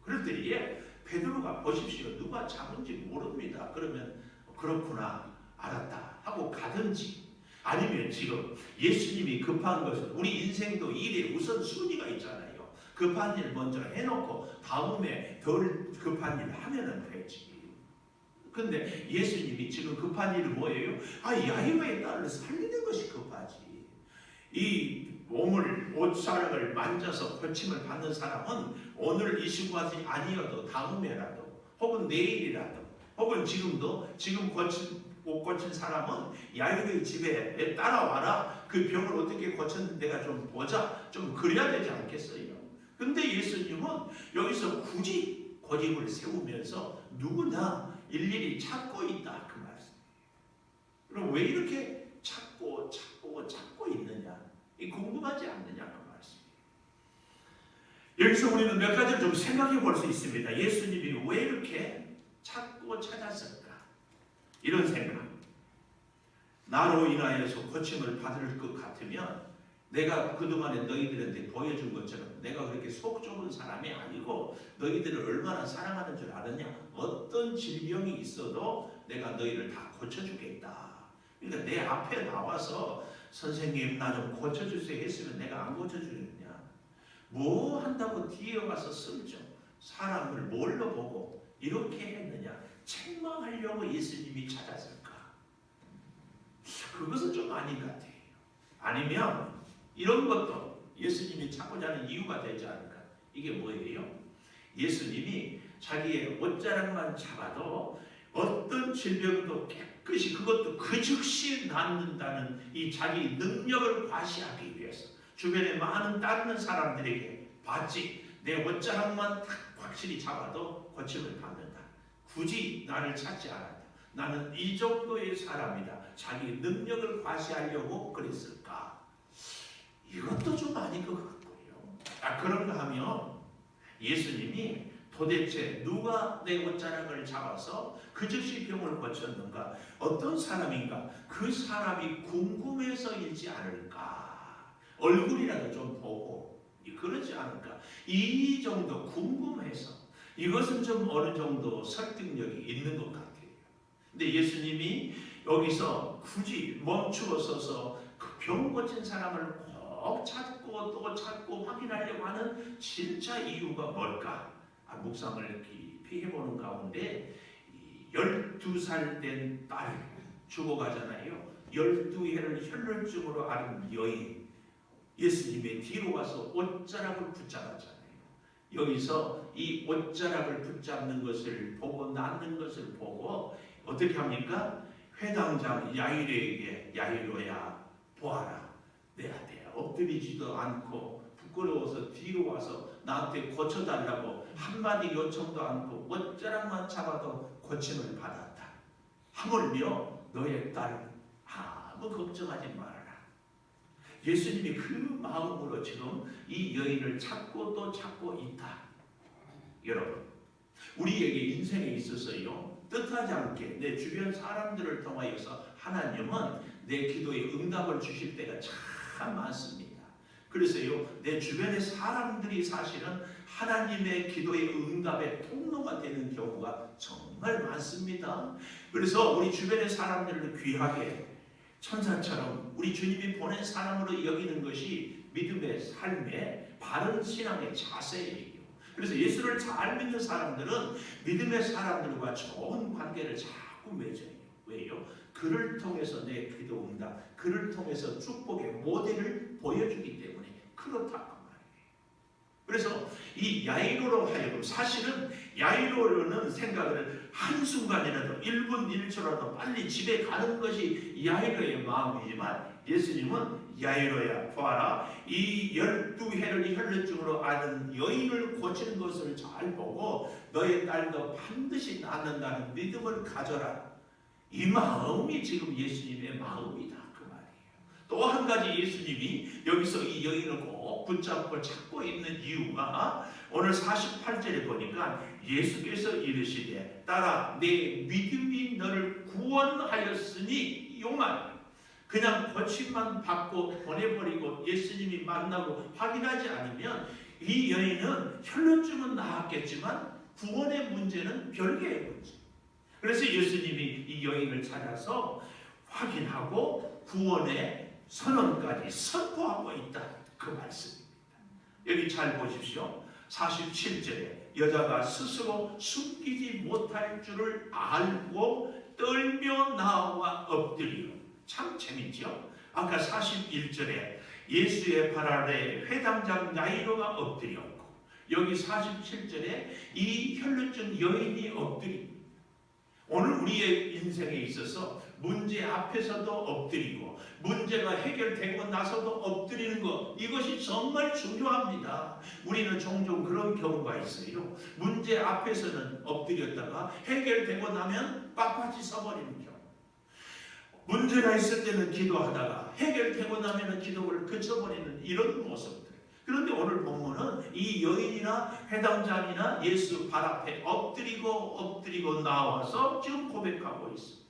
그럴 때에 베드로가 보십시오, 누가 잡은지 모릅니다. 그러면 그렇구나 알았다 하고 가든지, 아니면 지금 예수님이 급한 것은 우리 인생도 일에 우선순위가 있잖아요. 급한 일 먼저 해놓고 다음에 덜 급한 일 하면 되지. 근데 예수님이 지금 급한 일은 뭐예요? 야이로의 딸을 살리는 것이 급하지. 이 몸을 옷자락을 만져서 고침을 받는 사람은 오늘 이 시간이 아니어도 다음에라도 혹은 내일이라도 혹은 지금도 지금 못 고친 사람은 야이로의 집에 따라와라. 그 병을 어떻게 고쳤는지 내가 좀 보자. 좀 그래야 되지 않겠어요? 근데 예수님은 여기서 굳이 고집을 세우면서 누구나 일일이 찾고 있다 그 말씀. 그럼 왜 이렇게 찾고 있느냐? 궁금하지 않느냐 그 말씀. 여기서 우리는 몇 가지를 좀 생각해 볼 수 있습니다. 예수님이 왜 이렇게 찾고 찾았을까? 이런 생각. 나로 인하여서 고침을 받을 것 같으면 내가 그동안에 너희들한테 보여준 것처럼 내가 그렇게 속 좁은 사람이 아니고 너희들을 얼마나 사랑하는 줄 아느냐. 어떤 질병이 있어도 내가 너희를 다 고쳐주겠다. 그러니까 내 앞에 나와서 선생님 나 좀 고쳐주세요 했으면 내가 안 고쳐주겠냐. 뭐 한다고 뒤에 와서 쓸죠. 사람을 뭘로 보고 이렇게 했느냐. 책망하려고 예수님이 찾았을까. 그것은 좀 아닌 것 같아요. 아니면 이런 것도 예수님이 찾고자 하는 이유가 되지 않을까. 이게 뭐예요? 예수님이 자기의 옷자락만 잡아도 어떤 질병도 깨끗이 그것도 그 즉시 낫는다는 이 자기 능력을 과시하기 위해서 주변에 많은 다른 사람들에게 봤지 내 옷자락만 확실히 잡아도 고침을 받는다. 굳이 나를 찾지 않았다. 나는 이 정도의 사람이다. 자기 능력을 과시하려고 그랬을까? 이것도 좀 아닌 것 같고요. 그런가 하면 예수님이 도대체 누가 내 옷자락을 잡아서 그 즉시 병을 고쳤는가? 어떤 사람인가? 그 사람이 궁금해서이지 않을까? 얼굴이라도 좀 보고 그러지 않을까? 이 정도 궁금해서 이것은 좀 어느 정도 설득력이 있는 것 같아요. 근데 예수님이 여기서 굳이 멈추어 서서 그 병 고친 사람을 꼭 찾고 또 찾고 확인하려고 하는 진짜 이유가 뭘까? 묵상을 깊이 해보는 가운데 12살 된 딸 죽어가잖아요. 12해를 혈루증으로 앓은 여인, 예수님의 뒤로 와서 옷자락을 붙잡았잖아요. 여기서 이 옷자락을 붙잡는 것을 보고 낫는 것을 보고 어떻게 합니까? 회당장 야이로에게 야이로야 보아라, 내 앞에 엎드리지도 않고 부끄러워서 뒤로 와서 나한테 고쳐달라고 한마디 요청도 않고 옷자락만 잡아도 고침을 받았다. 하물며 너의 딸 아무 걱정하지 말아라. 예수님이 그 마음으로 지금 이 여인을 찾고 또 찾고 있다. 여러분, 우리에게 인생에 있어서요, 뜻하지 않게 내 주변 사람들을 통하여서 하나님은 내 기도에 응답을 주실 때가 참 많습니다. 그래서요, 내 주변의 사람들이 사실은 하나님의 기도의 응답의 통로가 되는 경우가 정말 많습니다. 그래서 우리 주변의 사람들을 귀하게 천사처럼 우리 주님이 보낸 사람으로 여기는 것이 믿음의 삶의 바른 신앙의 자세예요. 그래서 예수를 잘 믿는 사람들은 믿음의 사람들과 좋은 관계를 자꾸 맺어요. 왜요? 그를 통해서 내 기도 응답, 그를 통해서 축복의 모델을 보여주기 때문에 그렇다. 그래서 이 야이로로 하여금, 사실은 야이로는 생각을 한순간이라도 1분 1초라도 빨리 집에 가는 것이 야이로의 마음이지만 예수님은 야이로야 보아라, 이 12해를 혈루증으로 앓는 여인을 고치는 것을 잘 보고 너의 딸도 반드시 낫는다는 믿음을 가져라. 이 마음이 지금 예수님의 마음이다, 그 말이에요. 또 한 가지 예수님이 여기서 이 여인을 꼭 붙잡고 찾고 있는 이유가 오늘 48절에 보니까 예수께서 이르시되 딸아 내 믿음이 너를 구원하였으니, 이 말 그냥 고침만 받고 보내버리고 예수님이 만나고 확인하지 않으면 이 여인은 혈루증은 나았겠지만 구원의 문제는 별개의 문제. 그래서 예수님이 이 여인을 찾아서 확인하고 구원의 선언까지 선포하고 있다, 그 말씀입니다. 여기 잘 보십시오. 47절에 여자가 스스로 숨기지 못할 줄을 알고 떨며 나와 엎드려. 참 재밌죠? 아까 41절에 예수의 발 아래 회당장 야이로가 엎드렸고, 여기 47절에 이 혈루증 여인이 엎드립니다. 오늘 우리의 인생에 있어서 문제 앞에서도 엎드리고 문제가 해결되고 나서도 엎드리는 것, 이것이 정말 중요합니다. 우리는 종종 그런 경우가 있어요. 문제 앞에서는 엎드렸다가 해결되고 나면 빳빳이 서버리는 경우. 문제가 있을 때는 기도하다가 해결되고 나면 기도를 그쳐버리는 이런 모습들. 그런데 오늘 본문은 이 여인이나 회당장이나 예수 발 앞에 엎드리고 나와서 지금 고백하고 있습니다.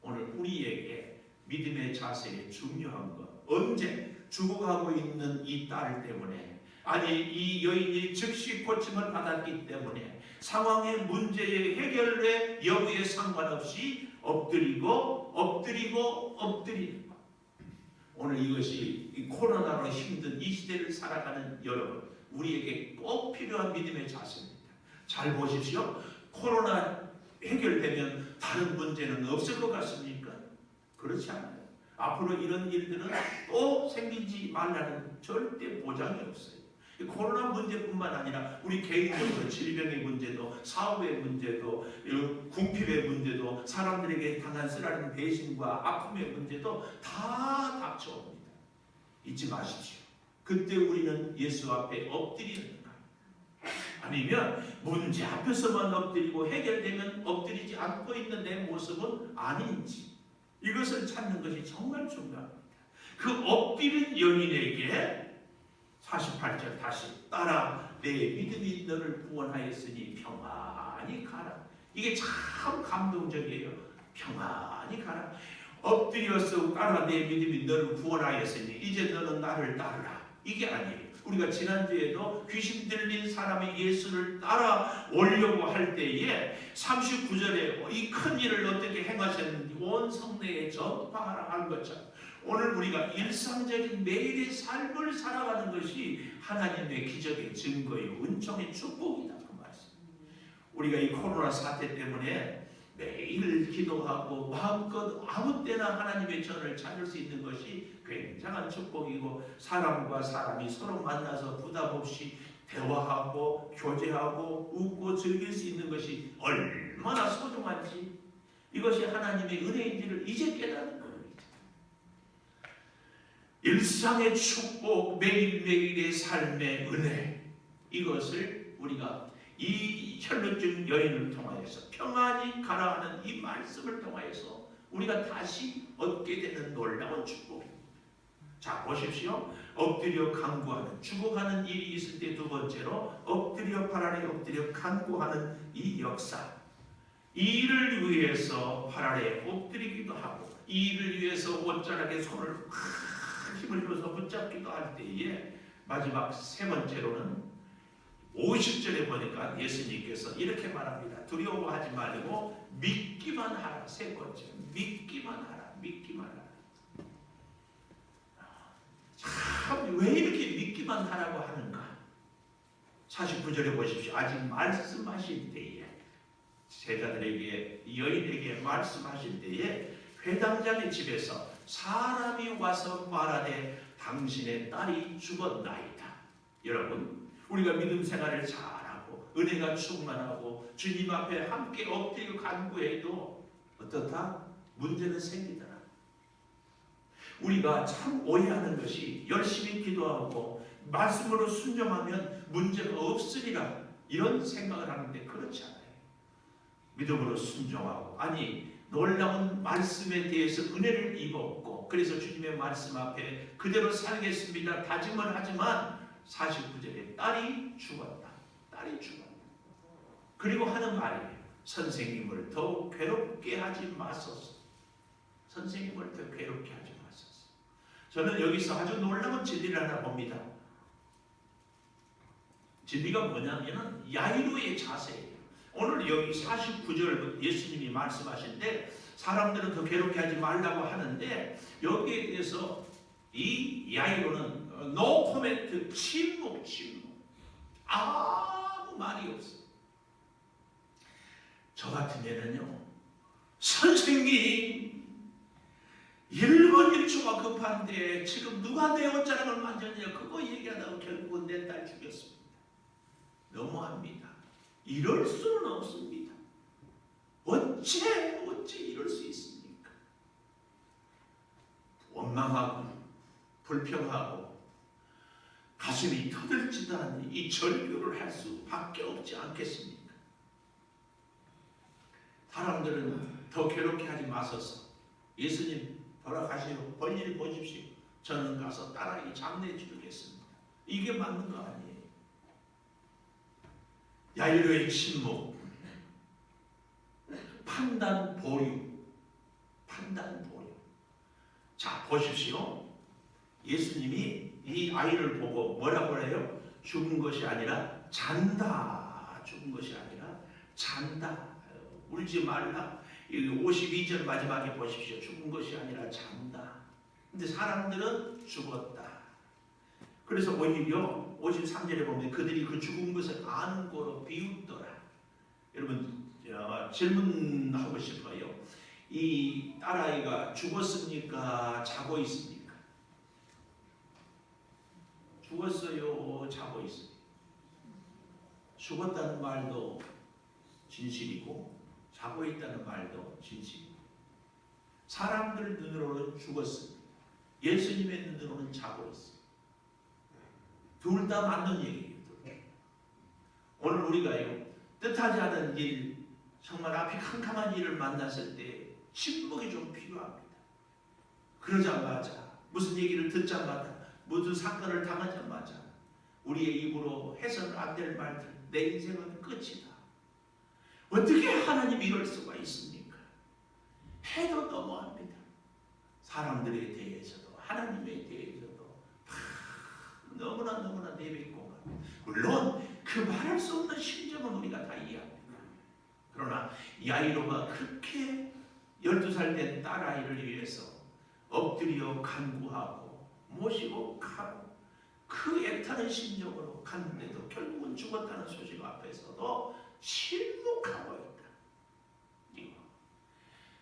오늘 우리에게 믿음의 자세에 중요한 것, 언제 죽어가고 있는 이 딸 때문에, 아니 이 여인이 즉시 고침을 받았기 때문에 상황의 문제의 해결의 여부에 상관없이 엎드리는 것. 오늘 이것이 이 코로나로 힘든 이 시대를 살아가는 여러분, 우리에게 꼭 필요한 믿음의 자세입니다. 잘 보십시오. 코로나 해결되면 다른 문제는 없을 것 같습니까? 그렇지 않아요. 앞으로 이런 일들은 또 생기지 말라는 절대 보장이 없어요. 코로나 문제뿐만 아니라 우리 개인적으로 질병의 문제도, 사업의 문제도, 궁핍의 문제도, 사람들에게 당한 쓰라린 배신과 아픔의 문제도 다 닥쳐옵니다. 잊지 마십시오. 그때 우리는 예수 앞에 엎드리는 거예요. 아니면 문제 앞에서만 엎드리고 해결되면 엎드리지 않고 있는 내 모습은 아닌지, 이것을 찾는 것이 정말 중요합니다. 그 엎드린 여인에게 48절 다시 딸아 내 믿음이 너를 구원하였으니 평안히 가라. 이게 참 감동적이에요. 평안히 가라. 엎드려서 딸아 내 믿음이 너를 구원하였으니 이제 너는 나를 따르라. 이게 아니에요. 우리가 지난주에도 귀신 들린 사람이 예수를 따라오려고 할 때에 39절에 이 큰 일을 어떻게 행하셨는지 온 성내에 전파하라 한 것처럼, 오늘 우리가 일상적인 매일의 삶을 살아가는 것이 하나님의 기적의 증거요, 은총의 축복이다, 그 말씀. 우리가 이 코로나 사태 때문에 매일 기도하고 마음껏 아무 때나 하나님의 전을 찾을 수 있는 것이 굉장한 축복이고, 사람과 사람이 서로 만나서 부담 없이 대화하고 교제하고 웃고 즐길 수 있는 것이 얼마나 소중한지, 이것이 하나님의 은혜인지를 이제 깨닫는 거예요. 일상의 축복, 매일매일의 삶의 은혜, 이것을 우리가 이 혈루증 여인을 통하여서 평안히 가라하는 이 말씀을 통하여서 우리가 다시 얻게 되는 놀라운 축복입니다. 자, 보십시오. 엎드려 간구하는, 죽어가는 일이 있을 때 두 번째로 엎드려 발 아래 엎드려 간구하는 이 역사, 이 일을 위해서 발 아래 엎드리기도 하고, 이 일을 위해서 옷자락에 손을 힘을 줘서 붙잡기도 할 때에, 마지막 세 번째로는 50절에 보니까 예수님께서 이렇게 말합니다. 두려워하지 말고 믿기만 하라. 세 번째, 믿기만 하라. 믿기만 하라. 참, 왜 이렇게 믿기만 하라고 하는가? 49절에 보십시오. 아직 말씀하실 때에, 제자들에게, 여인에게 말씀하실 때에 회당장의 집에서 사람이 와서 말하되 당신의 딸이 죽었나이다. 여러분, 우리가 믿음 생활을 잘하고 은혜가 충만하고 주님 앞에 함께 엎드리고 간구해도 어떻다? 문제는 생기더라. 우리가 참 오해하는 것이 열심히 기도하고 말씀으로 순종하면 문제가 없으리라, 이런 생각을 하는데 그렇지 않아요. 믿음으로 순종하고, 아니 놀라운 말씀에 대해서 은혜를 입었고, 그래서 주님의 말씀 앞에 그대로 살겠습니다 다짐을 하지만 49절에 딸이 죽었다. 딸이 죽었다. 그리고 하는 말이에요. 선생님을 더욱 괴롭게 하지 마소서. 선생님을 더 괴롭게 하지 마소서. 저는 여기서 아주 놀라운 진리를 하나 봅니다. 진리가 뭐냐면 야이로의 자세예요. 오늘 여기 49절 예수님이 말씀하신데, 사람들은 더 괴롭게 하지 말라고 하는데, 여기에 대해서 이 야이로는 노 코멘트, 침묵. 아무 말이 없어. 저 같으면은요, 선생님 1번 1초가 급한데 지금 누가 내 옷자락을 만졌냐, 그거 얘기하다가 결국은 내 딸 죽였습니다. 너무합니다. 이럴 수는 없습니다. 어째 이럴 수 있습니까? 원망하고 불평하고 가슴이 터들지도 않는 이 절규를 할 수밖에 없지 않겠습니까? 사람들은 더 괴롭게 하지 마소서. 예수님 돌아가시고 볼일 보십시오. 저는 가서 딸아이 장례 치르겠습니다. 이게 맞는 거 아니에요. 야이로의 침묵, 판단 보류. 자, 보십시오. 예수님이 이 아이를 보고 뭐라고 해요? 죽은 것이 아니라 잔다. 죽은 것이 아니라 잔다. 울지 말라. 52절 마지막에 보십시오. 죽은 것이 아니라 잔다. 근데 사람들은 죽었다. 그래서 오히려 53절에 보면 그들이 그 죽은 것을 아는 거로 비웃더라. 여러분, 질문하고 싶어요. 이 딸아이가 죽었습니까? 자고 있습니까? 죽었어요? 자고 있습니까? 죽었다는 말도 진실이고 자고 있다는 말도 진실이고, 사람들 눈으로는 죽었습니다. 예수님의 눈으로는 자고 있습니다. 둘 다 맞는 얘기예요. 오늘 우리가요, 뜻하지 않은 일, 정말 앞이 캄캄한 일을 만났을 때 침묵이 좀 필요합니다. 그러자마자, 무슨 얘기를 듣자마자, 무슨 사건을 당하자마자 우리의 입으로 해서는 안 될 말들, 내 인생은 끝이다. 어떻게 하나님이 이럴 수가 있습니까? 해도 너무합니다. 사람들에 대해서도 하나님에 대해서도 너무나 내뱉고, 물론 그 말할 수 없는 심정은 우리가 다 이해합니다. 그러나 야이로가 그렇게 12살 된 딸아이를 위해서 엎드려 간구하고 모시고 가고 그 애타는 심정으로 갔는데도 결국은 죽었다는 소식 앞에서도 침묵하고 있다.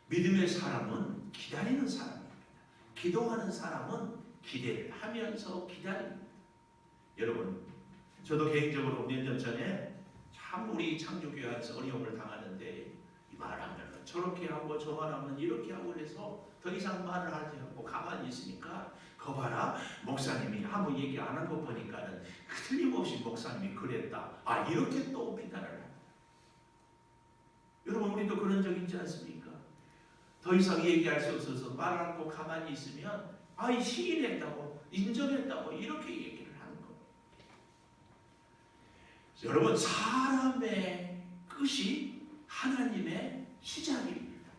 믿음의 사람은 기다리는 사람입니다. 기도하는 사람은 기대를 하면서 기다립니다. 여러분, 저도 개인적으로 몇 년 전에 참 우리 창조교회 안에서 어려움을 당하는데, 이 말하면 저렇게 하고 저 말하면 이렇게 하고 그래서 더 이상 말을 하지 않고 가만히 있으니까, 거 봐라, 목사님이 아무 얘기 안 한 거 보니까는 틀림없이 목사님이 그랬다. 아, 이렇게 또 비난을 합니다. 여러분, 우리도 그런 적 있지 않습니까? 더 이상 얘기할 수 없어서 말 안 하고 가만히 있으면, 아, 이 시인했다고, 인정했다고 이렇게 얘기를 하는 겁니다. 여러분, 사람의 끝이 하나님의 시작입니다.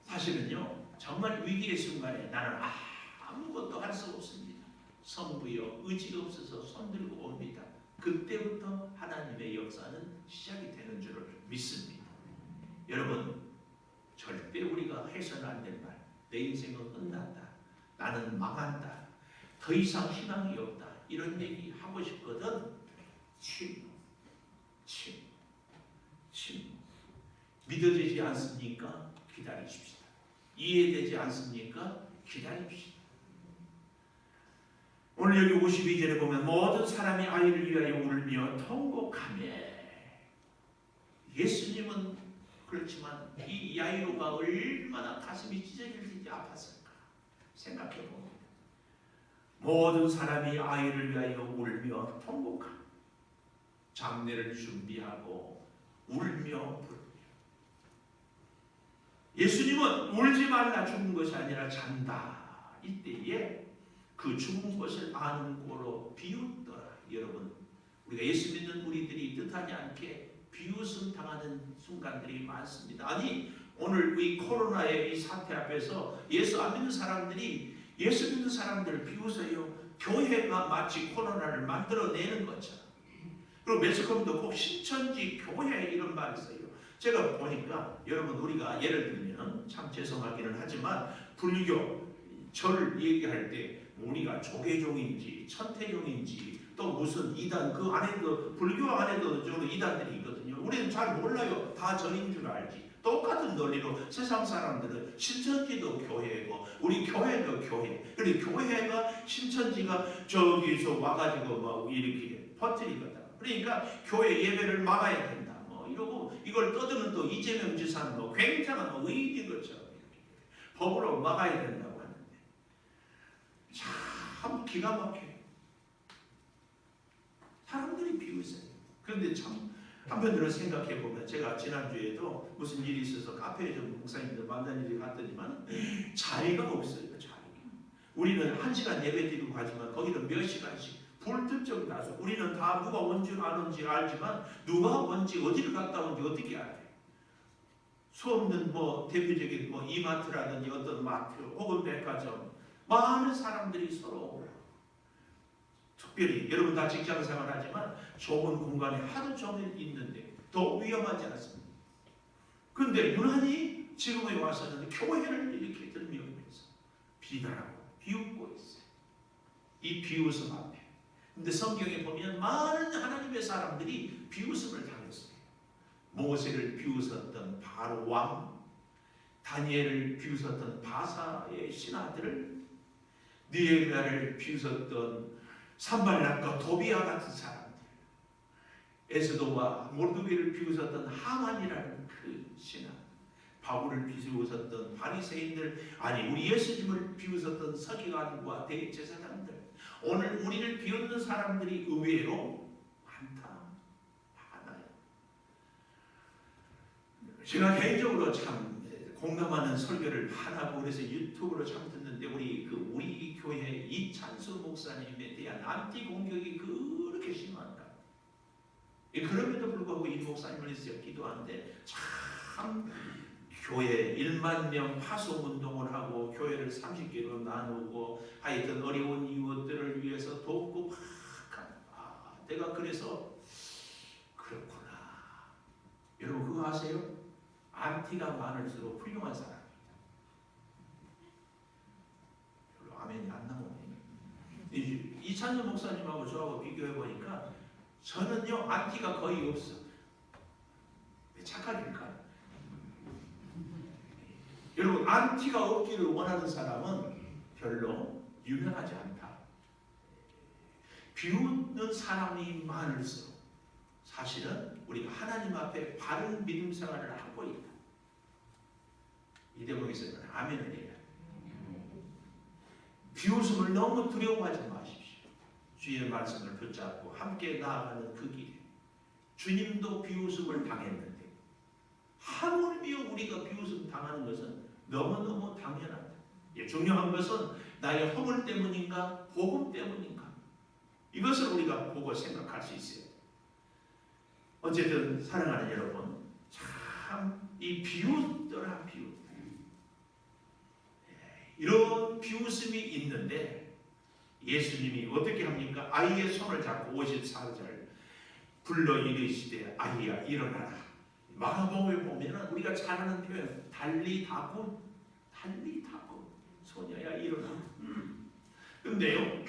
사실은요, 정말 위기의 순간에 나는 아무것도 할 수 없습니다. 성부여 의지가 없어서 손들고 옵니다. 그때부터 하나님의 역사는 시작이 되는 줄을 믿습니다. 여러분, 절대 우리가 해서는 안 될 말, 내 인생은 끝난다, 나는 망한다, 더 이상 희망이 없다, 이런 얘기 하고 싶거든. 믿어지지 않습니까? 기다리십시다. 이해되지 않습니까? 기다립시다. 오늘 여기 52절에 보면 모든 사람이 아이를 위하여 울며 통곡하며, 예수님은 그렇지만 이 야이로가 얼마나 가슴이 찢어질지 아팠을까 생각해 봅니다. 모든 사람이 아이를 위하여 울며 통곡하며, 장례를 준비하고 울며 부르며. 예수님은 울지 말라 죽은 것이 아니라 잔다. 이때에 그 죽은 것을 아는 고로 비웃더라. 여러분, 우리가 예수 믿는 우리들이 뜻하지 않게 비웃음 당하는 순간들이 많습니다. 아니, 오늘 이 코로나의 이 사태 앞에서 예수 안 믿는 사람들이 예수 믿는 사람들을 비웃어요. 교회가 마치 코로나를 만들어내는 것처럼. 그리고 매스컴도 꼭 신천지 교회 이런 말을 써요. 제가 보니까 여러분, 우리가 예를 들면 참 죄송하기는 하지만 불교 절 얘기할 때 우리가 조계종인지 천태종인지 또 무슨 이단, 그 안에도 불교 안에도 좀 이단들이 있거든요. 우리는 잘 몰라요. 다 절인 줄 알지. 똑같은 논리로 세상 사람들은 신천지도 교회고 우리 교회도 교회. 그리고 교회가 신천지가 저기서 와가지고 막 이렇게 퍼뜨리거든. 그러니까 교회 예배를 막아야 된다. 뭐 이러고 이걸 떠드는 또 이재명 지사는 뭐 굉장한 뭐 의인인 것처럼 이렇게 법으로 막아야 된다고 하는데 참 기가 막혀요. 사람들이 비웃어요. 그런데 참 한편으로 생각해 보면, 제가 지난주에도 무슨 일이 있어서 카페에 좀 목사님들 만난 일이 갔더니만 자리가 없어요. 자리가. 우리는 1시간 예배 드리고 가지만 거기는 몇 시간씩 불특정 다수. 우리는 다 누가 온지 안 온지 알지만 누가 온지 어디를 갔다 온지 어떻게 알아요? 수없는 뭐 대표적인 뭐 이마트라든지 어떤 마트 혹은 백화점, 많은 사람들이 서로, 특별히 여러분 다 직장 생활하지만 좁은 공간에 하루 종일 있는데 더 위험하지 않습니까? 그런데 유난히 지금에 와서는 교회를 이렇게 들면서 비난하고 비웃고 있어요. 이 비웃음 앞에. 근데 성경에 보면 많은 하나님의 사람들이 비웃음을 당했어요. 모세를 비웃었던 바로 왕, 다니엘을 비웃었던 바사의 신하들, 느헤미야를 비웃었던 산발락과 도비아 같은 사람들, 에스더와 모르드게를 비웃었던 하만이라는 그 신하, 바울을 비웃었던 바리새인들, 아니 우리 예수님을 비웃었던 서기관과 대제사장들, 오늘 우리를 비웃는 사람들이 의외로 많아요. 제가 개인적으로 참 공감하는 설교를 하나고 그래서 유튜브로 참 듣는데, 우리 교회 이찬수 목사님에 대한 안티 공격이 그렇게 심한가. 그럼에도 불구하고 이 목사님을 위해서 기도하는데 참 교회 1만 명 파송 운동을 하고 교회를 30개로 나누고 하여튼 어려운 이웃들을 위해서 돕고 막 내가 그래서 그렇구나. 여러분 그거 아세요? 안티가 많을수록 훌륭한 사람입니다. 별로 아멘이 안 나오네. 이찬수 목사님하고 저하고 비교해 보니까 저는요 안티가 거의 없어. 착하니까. 여러분, 안티가 없기를 원하는 사람은 별로 유명하지 않다. 비웃는 사람이 많을수록 사실은 우리가 하나님 앞에 바른 믿음 생활을 하고 있다. 이 대목에서는 아멘을 해야 돼. 비웃음을 너무 두려워하지 마십시오. 주의 말씀을 붙잡고 함께 나아가는 그 길에 주님도 비웃음을 당했는데 하물며 우리가 비웃음 당하는 것은 너무너무 당연하다. 중요한 것은 나의 허물 때문인가 복음 때문인가 이것을 우리가 보고 생각할 수 있어요. 어쨌든 사랑하는 여러분, 참 이 비웃더라 비웃 이런 비웃음이 있는데 예수님이 어떻게 합니까? 아이의 손을 잡고 54절 불러 이르시되 아이야 일어나라. 마가복음에 보면은 우리가 잘 아는 표현 달리다군 소녀야 일어나. 근데요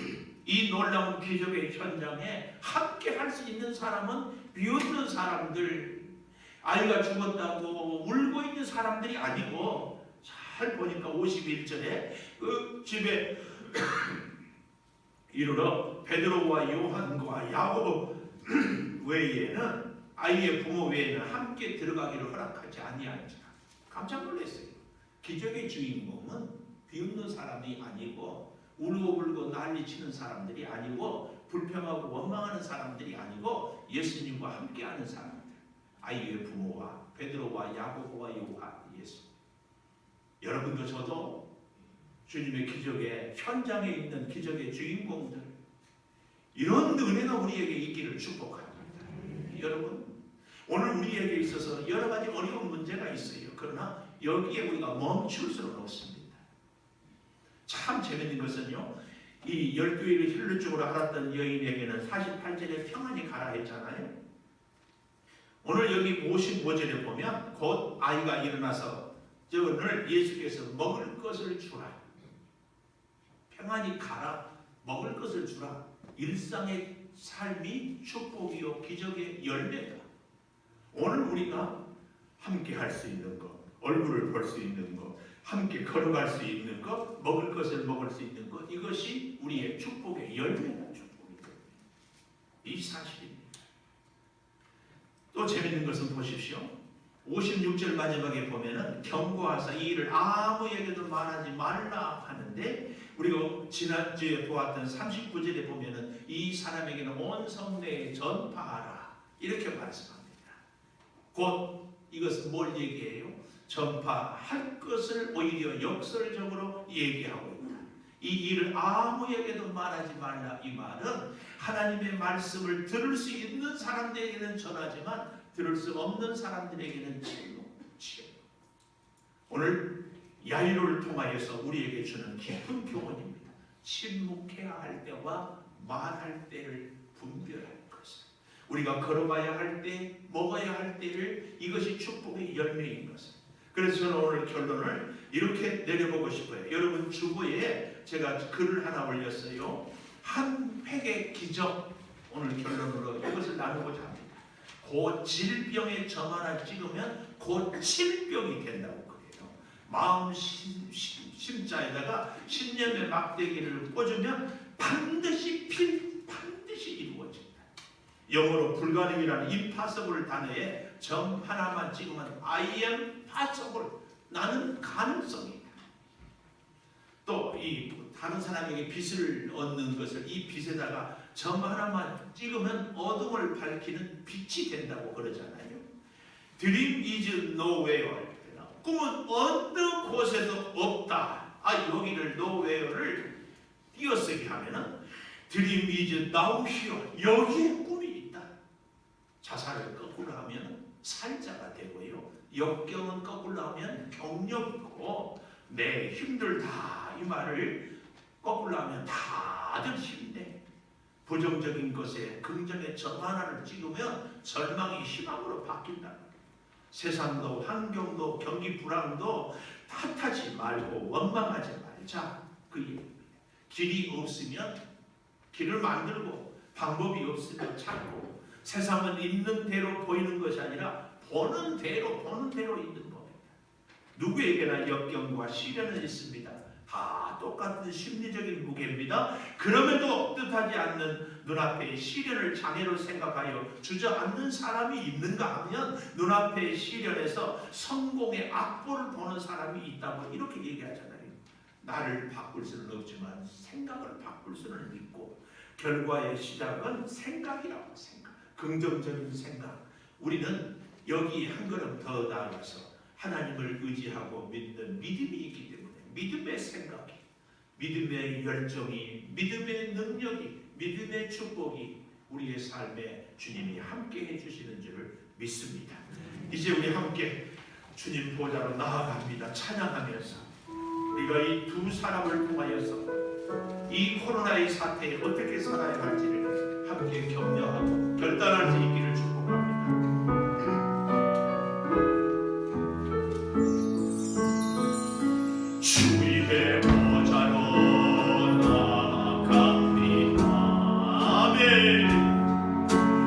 이 놀라운 기적의 현장에 함께 할 수 있는 사람은 비웃는 사람들, 아이가 죽었다고 울고 있는 사람들이 아니고 잘 보니까 51절에 그 집에 이르러 베드로와 요한과 야고보 외에는 아이의 부모 외에는 함께 들어가기를 허락하지 아니한지라. 깜짝 놀랐어요. 기적의 주인공은 비웃는 사람이 아니고 울고불고 난리치는 사람들이 아니고 불평하고 원망하는 사람들이 아니고 예수님과 함께하는 사람들, 아이의 부모와 베드로와 야고보와 요한, 예수. 여러분도 저도 주님의 기적의 현장에 있는 기적의 주인공들, 이런 은혜가 우리에게 있기를 축복합니다. 여러분, 오늘 우리에게 있어서 여러 가지 어려운 문제가 있어요. 그러나 여기에 우리가 멈출 수는 없습니다. 참 재밌는 것은요, 이 12일을 혈루증으로 앓았던 여인에게는 48절에 평안이 가라 했잖아요. 오늘 여기 55절에 보면 곧 아이가 일어나서 저를 예수께서 먹을 것을 주라. 평안이 가라. 먹을 것을 주라. 일상의 삶이 축복이요 기적의 열매다. 오늘 우리가 함께 할 수 있는 것, 얼굴을 볼 수 있는 것, 함께 걸어갈 수 있는 것, 먹을 것을 먹을 수 있는 것, 이것이 우리의 축복의 열매다. 축복이다. 이 사실입니다. 또 재밌는 것은 보십시오. 56절 마지막에 보면은 경고하사 이 일을 아무에게도 말하지 말라 하는데, 우리가 지난주에 보았던 39절에 보면은 이 사람에게는 온 성내에 전파하라 이렇게 말씀합니다. 곧 이것은 뭘 얘기해요? 전파할 것을 오히려 역설적으로 얘기하고 있다. 이 일을 아무에게도 말하지 말라. 이 말은 하나님의 말씀을 들을 수 있는 사람들에게는 전하지만 들을 수 없는 사람들에게는 침묵. 오늘 야이로를 통하여서 우리에게 주는 깊은 교훈입니다. 침묵해야 할 때와 말할 때를 분별할 것을, 우리가 걸어가야 할 때, 먹어야 할 때를, 이것이 축복의 열매인 것을. 그래서 저는 오늘 결론을 이렇게 내려보고 싶어요. 여러분 주보에 제가 글을 하나 올렸어요. 한 획의 기적, 오늘 결론으로 이것을 나누고자 합니다. 곧 질병의 점 하나 찍으면 곧 질병이 된다고 그래요. 마음 심자에다가 신념의 막대기를 꽂으면 반드시 이루어진다. 영어로 불가능이라는 impossible 단어에 점 하나만 찍으면 I am possible, 나는 가능성이다. 또 이 다른 사람에게 빛을 얻는 것을 이 빛에다가 점 하나만 찍으면 어둠을 밝히는 빛이 된다고 그러잖아요. Dream is nowhere. 꿈은 어느 곳에도 없다. 여기를 nowhere를 띄어쓰기 하면은 Dream is now here. 여기에 꿈이 있다. 자살을 거꾸로 하면 살자가 되고요. 역경은 거꾸로 하면 경력이고, 내 힘들다 이 말을 거꾸로 하면 다들 힘내. 부정적인 것에 긍정의 점 하나를 찍으면 절망이 희망으로 바뀐다. 세상도 환경도 경기 불황도 탓하지 말고 원망하지 말자, 그 얘기입니다. 길이 없으면 길을 만들고, 방법이 없으면 찾고, 세상은 있는 대로 보이는 것이 아니라 보는 대로 있는 겁니다. 누구에게나 역경과 시련은 있습니다. 다 똑같은 심리적인 무게입니다. 그럼에도 뜻하지 않는 눈앞의 시련을 장애로 생각하여 주저앉는 사람이 있는가 하면 눈앞의 시련에서 성공의 악보를 보는 사람이 있다고 이렇게 얘기하잖아요. 나를 바꿀 수는 없지만 생각을 바꿀 수는 있고 결과의 시작은 생각이라고. 생각, 긍정적인 생각. 우리는 여기 한 걸음 더 나아가서 하나님을 의지하고 믿는 믿음이 있기 때문에 믿음의 생각이, 믿음의 열정이, 믿음의 능력이, 믿음의 축복이 우리의 삶에 주님이 함께 해주시는 줄을 믿습니다. 이제 우리 함께 주님 보좌로 나아갑니다. 찬양하면서 우리가 이 두 사람을 통하여서 이 코로나의 사태에 어떻게 살아야 할지를 함께 격려하고 결단할 수 있기를 축복합니다. 주의 보좌로 나아갑니다. 아멘.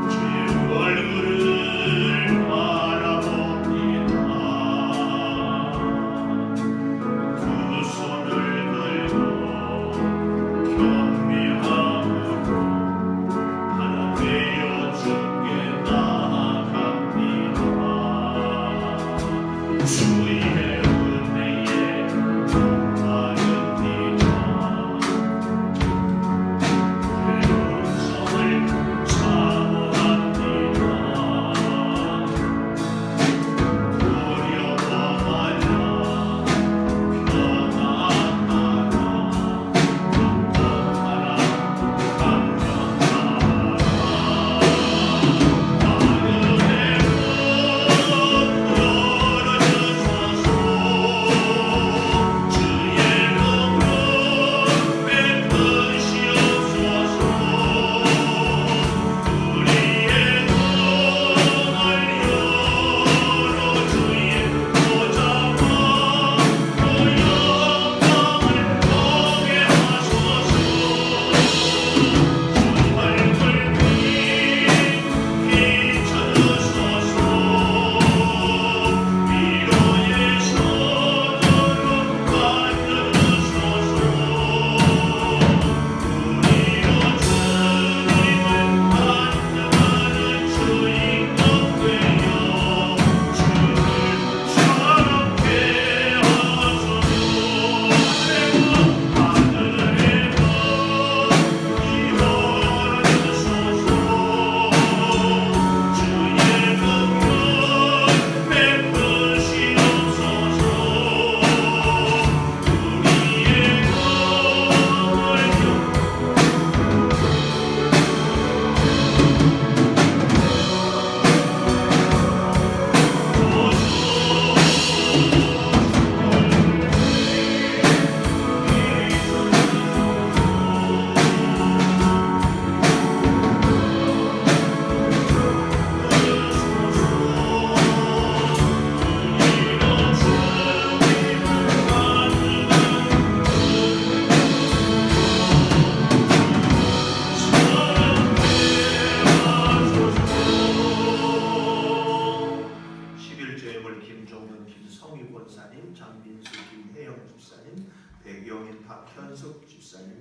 주의 얼굴을 바라봅니다. 두 손을 들고 경배하고 하나 되어 주께 나아갑니다. 주의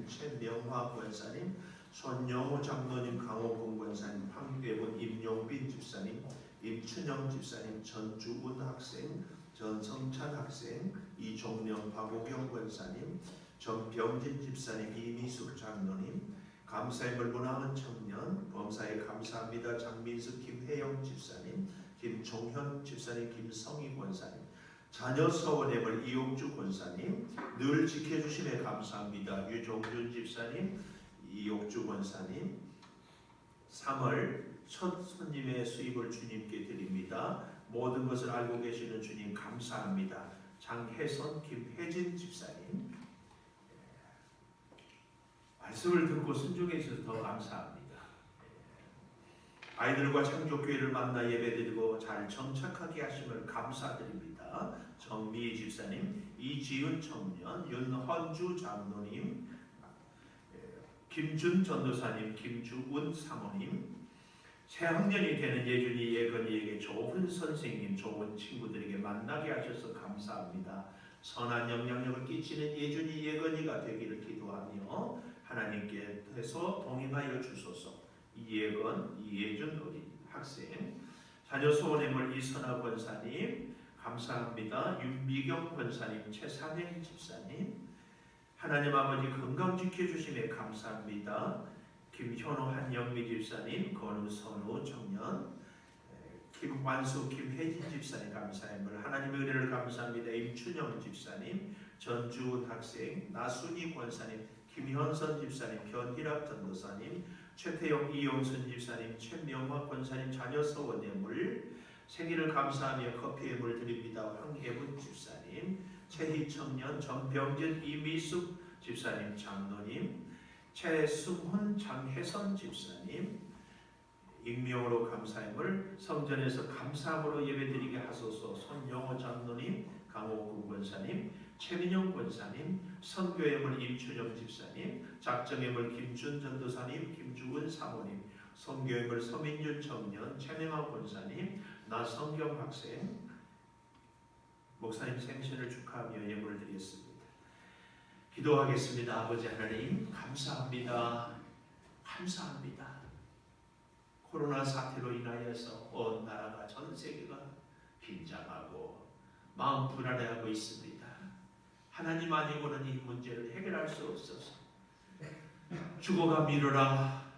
최명화 권사님, 손영호 장로님, 강호봉 권사님, 황대원, 임용빈 집사님, 임춘영 집사님, 전주훈 학생, 전성찬 학생, 이종명, 박오경 권사님, 정병진 집사님, 이미숙 장로님, 감사의 물분함은 청년, 범사에 감사합니다. 장민숙, 김혜영 집사님, 김종현 집사님, 김성희 권사님, 자녀 서원임을 이용주 권사님, 늘 지켜주심에 감사합니다. 유종준 집사님, 이용주 권사님, 3월 첫 손님의 수입을 주님께 드립니다. 모든 것을 알고 계시는 주님 감사합니다. 장혜선, 김혜진 집사님, 말씀을 듣고 순종해 주셔서 더 감사합니다. 아이들과 창조교회를 만나 예배드리고 잘 정착하게 하심을 감사드립니다. 정미 집사님, 이지은 청년, 윤헌주 장로님, 김준 전도사님, 김주은 사모님, 새학년이 되는 예준이 예건이에게 좋은 선생님, 좋은 친구들에게 만나게 하셔서 감사합니다. 선한 영향력을 끼치는 예준이 예건이가 되기를 기도하며 하나님께서 동행하여 주소서. 이예건, 이예준 우리 학생, 자녀 소원해물 이선아 권사님 감사합니다. 윤미경 권사님, 최상현 집사님, 하나님 아버지 건강 지켜주심에 감사합니다. 김현호 한영미 집사님, 건우선우 청년, 김완수 김혜진 집사님 감사합니다. 하나님의 은혜를 감사합니다. 임춘영 집사님, 전주은 학생, 나순희 권사님, 김현선 집사님, 변희락 전도사님, 최태영 이용순 집사님, 최명화 권사님 자녀 서원 예물, 생일을 감사하며 커피의 물 드립니다. 황혜분 집사님, 최희 청년, 전병진 이미숙 집사님 장로님, 최승훈 장혜선 집사님, 익명으로 감사함을 성전에서 감사함으로 예배드리게 하소서. 손영호 장로님, 강호구 권사님, 최민영 권사님, 선교예물 임춘영 집사님, 작정예물 김준 전도사님, 김주은 사모님, 선교예물 서민준 청년, 최명화 권사님, 나성경 학생, 목사님 생신을 축하하며 예물을 드리겠습니다. 기도하겠습니다. 아버지 하나님 감사합니다. 감사합니다. 코로나 사태로 인하여서 온 나라가 전 세계가 긴장하고 마음 불안해하고 있습니다. 하나님 아니고는 이 문제를 해결할 수 없어서 죽어가 미루라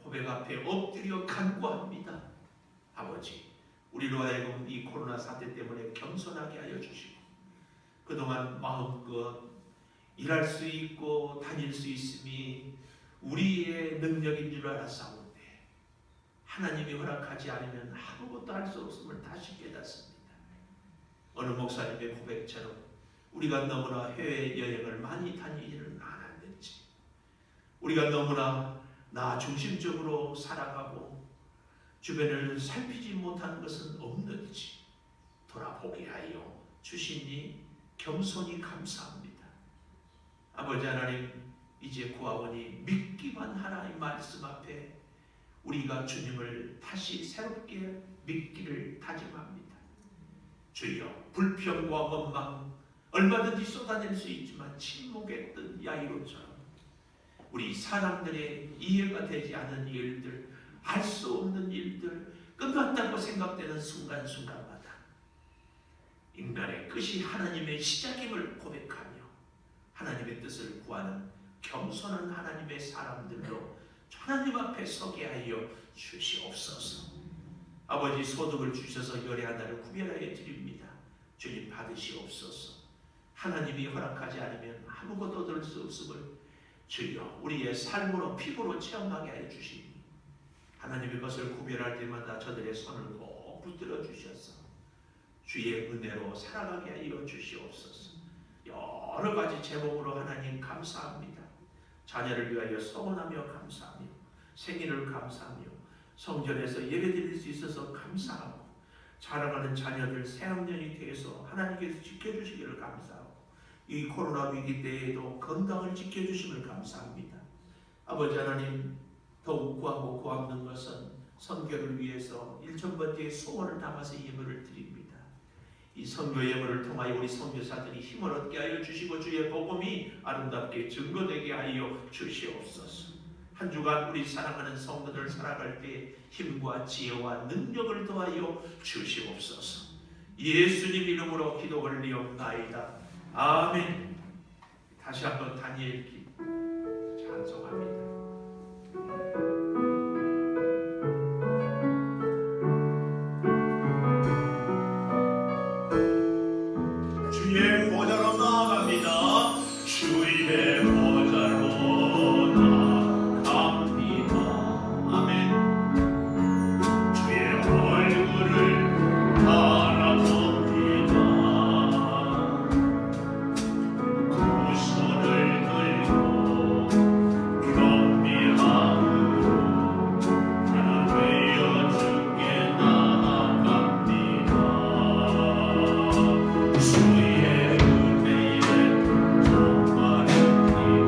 고백 앞에 엎드려 간구합니다. 아버지, 우리로 하여금 이 코로나 사태 때문에 겸손하게 하여 주시고 그동안 마음껏 일할 수 있고 다닐 수 있음이 우리의 능력인 줄 알았사오니 하나님이 허락하지 않으면 아무것도 할 수 없음을 다시 깨닫습니다. 어느 목사님의 고백처럼 우리가 너무나 해외여행을 많이 다니지는 않았는지, 우리가 너무나 나 중심적으로 살아가고 주변을 살피지 못한 것은 없는지 돌아보게 하여 주시니 겸손히 감사합니다. 아버지 하나님, 이제 구하오니 믿기만 하라. 이 말씀 앞에 우리가 주님을 다시 새롭게 믿기를 다짐합니다. 주여, 불평과 원망 얼마든지 쏟아낼 수 있지만 침묵했던 야이로처럼 우리 사람들의 이해가 되지 않은 일들, 알 수 없는 일들, 끝났다고 생각되는 순간순간마다 인간의 끝이 하나님의 시작임을 고백하며 하나님의 뜻을 구하는 겸손한 하나님의 사람들로 하나님 앞에 서게 하여 주시옵소서. 아버지, 소득을 주셔서 열의 하나를 구별하여 드립니다. 주님 받으시옵소서. 하나님이 허락하지 않으면 아무것도 얻을 수 없음을 주여 우리의 삶으로 피부로 체험하게 하여 주시니 하나님의 것을 구별할 때마다 저들의 손을 꼭 붙들어 주셔서 주의 은혜로 살아가게 하여 주시옵소서. 여러 가지 제목으로 하나님 감사합니다. 자녀를 위하여 소원하며 감사하며 생일을 감사하며 성전에서 예배드릴 수 있어서 감사하고 자라가는 자녀들 새학년이 되어서 하나님께서 지켜주시기를 감사하고 이 코로나 위기 때에도 건강을 지켜주심을 감사합니다. 아버지 하나님, 더욱 구하고 구하는 것은 선교를 위해서 1000번째의 소원을 담아서 예물을 드립니다. 이 선교 예물을 통하여 우리 선교사들이 힘을 얻게 하여 주시고 주의 복음이 아름답게 증거되게 하여 주시옵소서. 한 주간 우리 사랑하는 성도들 살아갈 때 힘과 지혜와 능력을 더하여 주시옵소서. 예수님 이름으로 기도 올리옵나이다. 아멘. 다시 한번 다니엘 기 찬송합니다. 주의 보좌로 나아갑니다. 주의 보좌로 나아갑니다. 아멘. 주의 얼굴을 바라봅니다. 두 손을 들고 겸비함으로 하나 되어 주께 나아갑니다. 주의 은혜에 목마릅니다.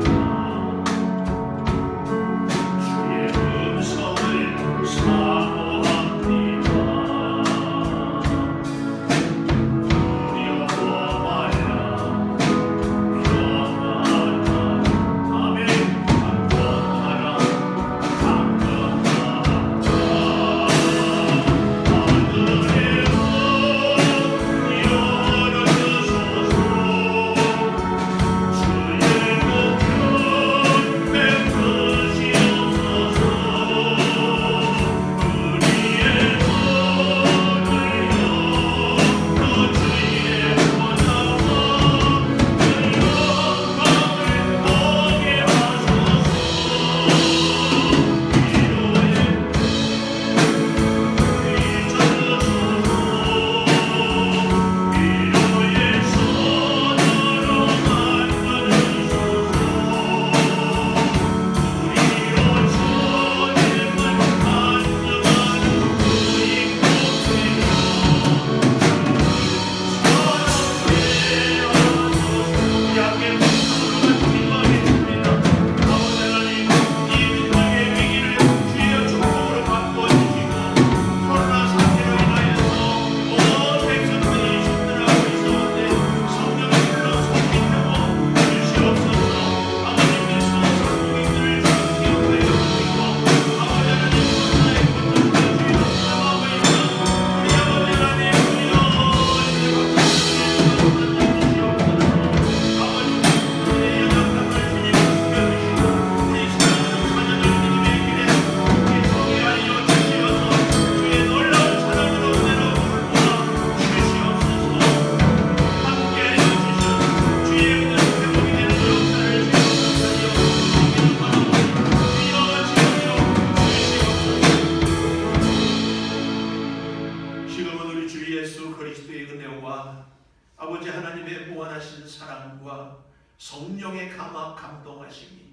성령의 감동하심이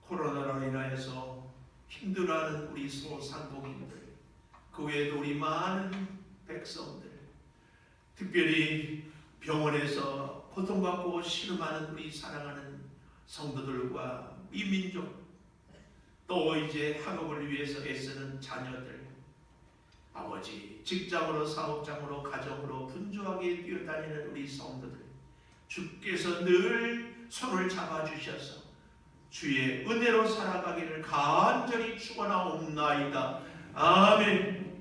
코로나로 인하여서 힘들어하는 우리 소상공인들, 그 외에도 우리 많은 백성들, 특별히 병원에서 고통받고 신음하는 우리 사랑하는 성도들과 이 민족, 또 이제 학업을 위해서 애쓰는 자녀들, 아버지 직장으로 사업장으로 가정으로 분주하게 뛰어다니는 우리 성도들, 주께서 늘 손을 잡아주셔서 주의 은혜로 살아가기를 간절히 축원하옵나이다. 아멘.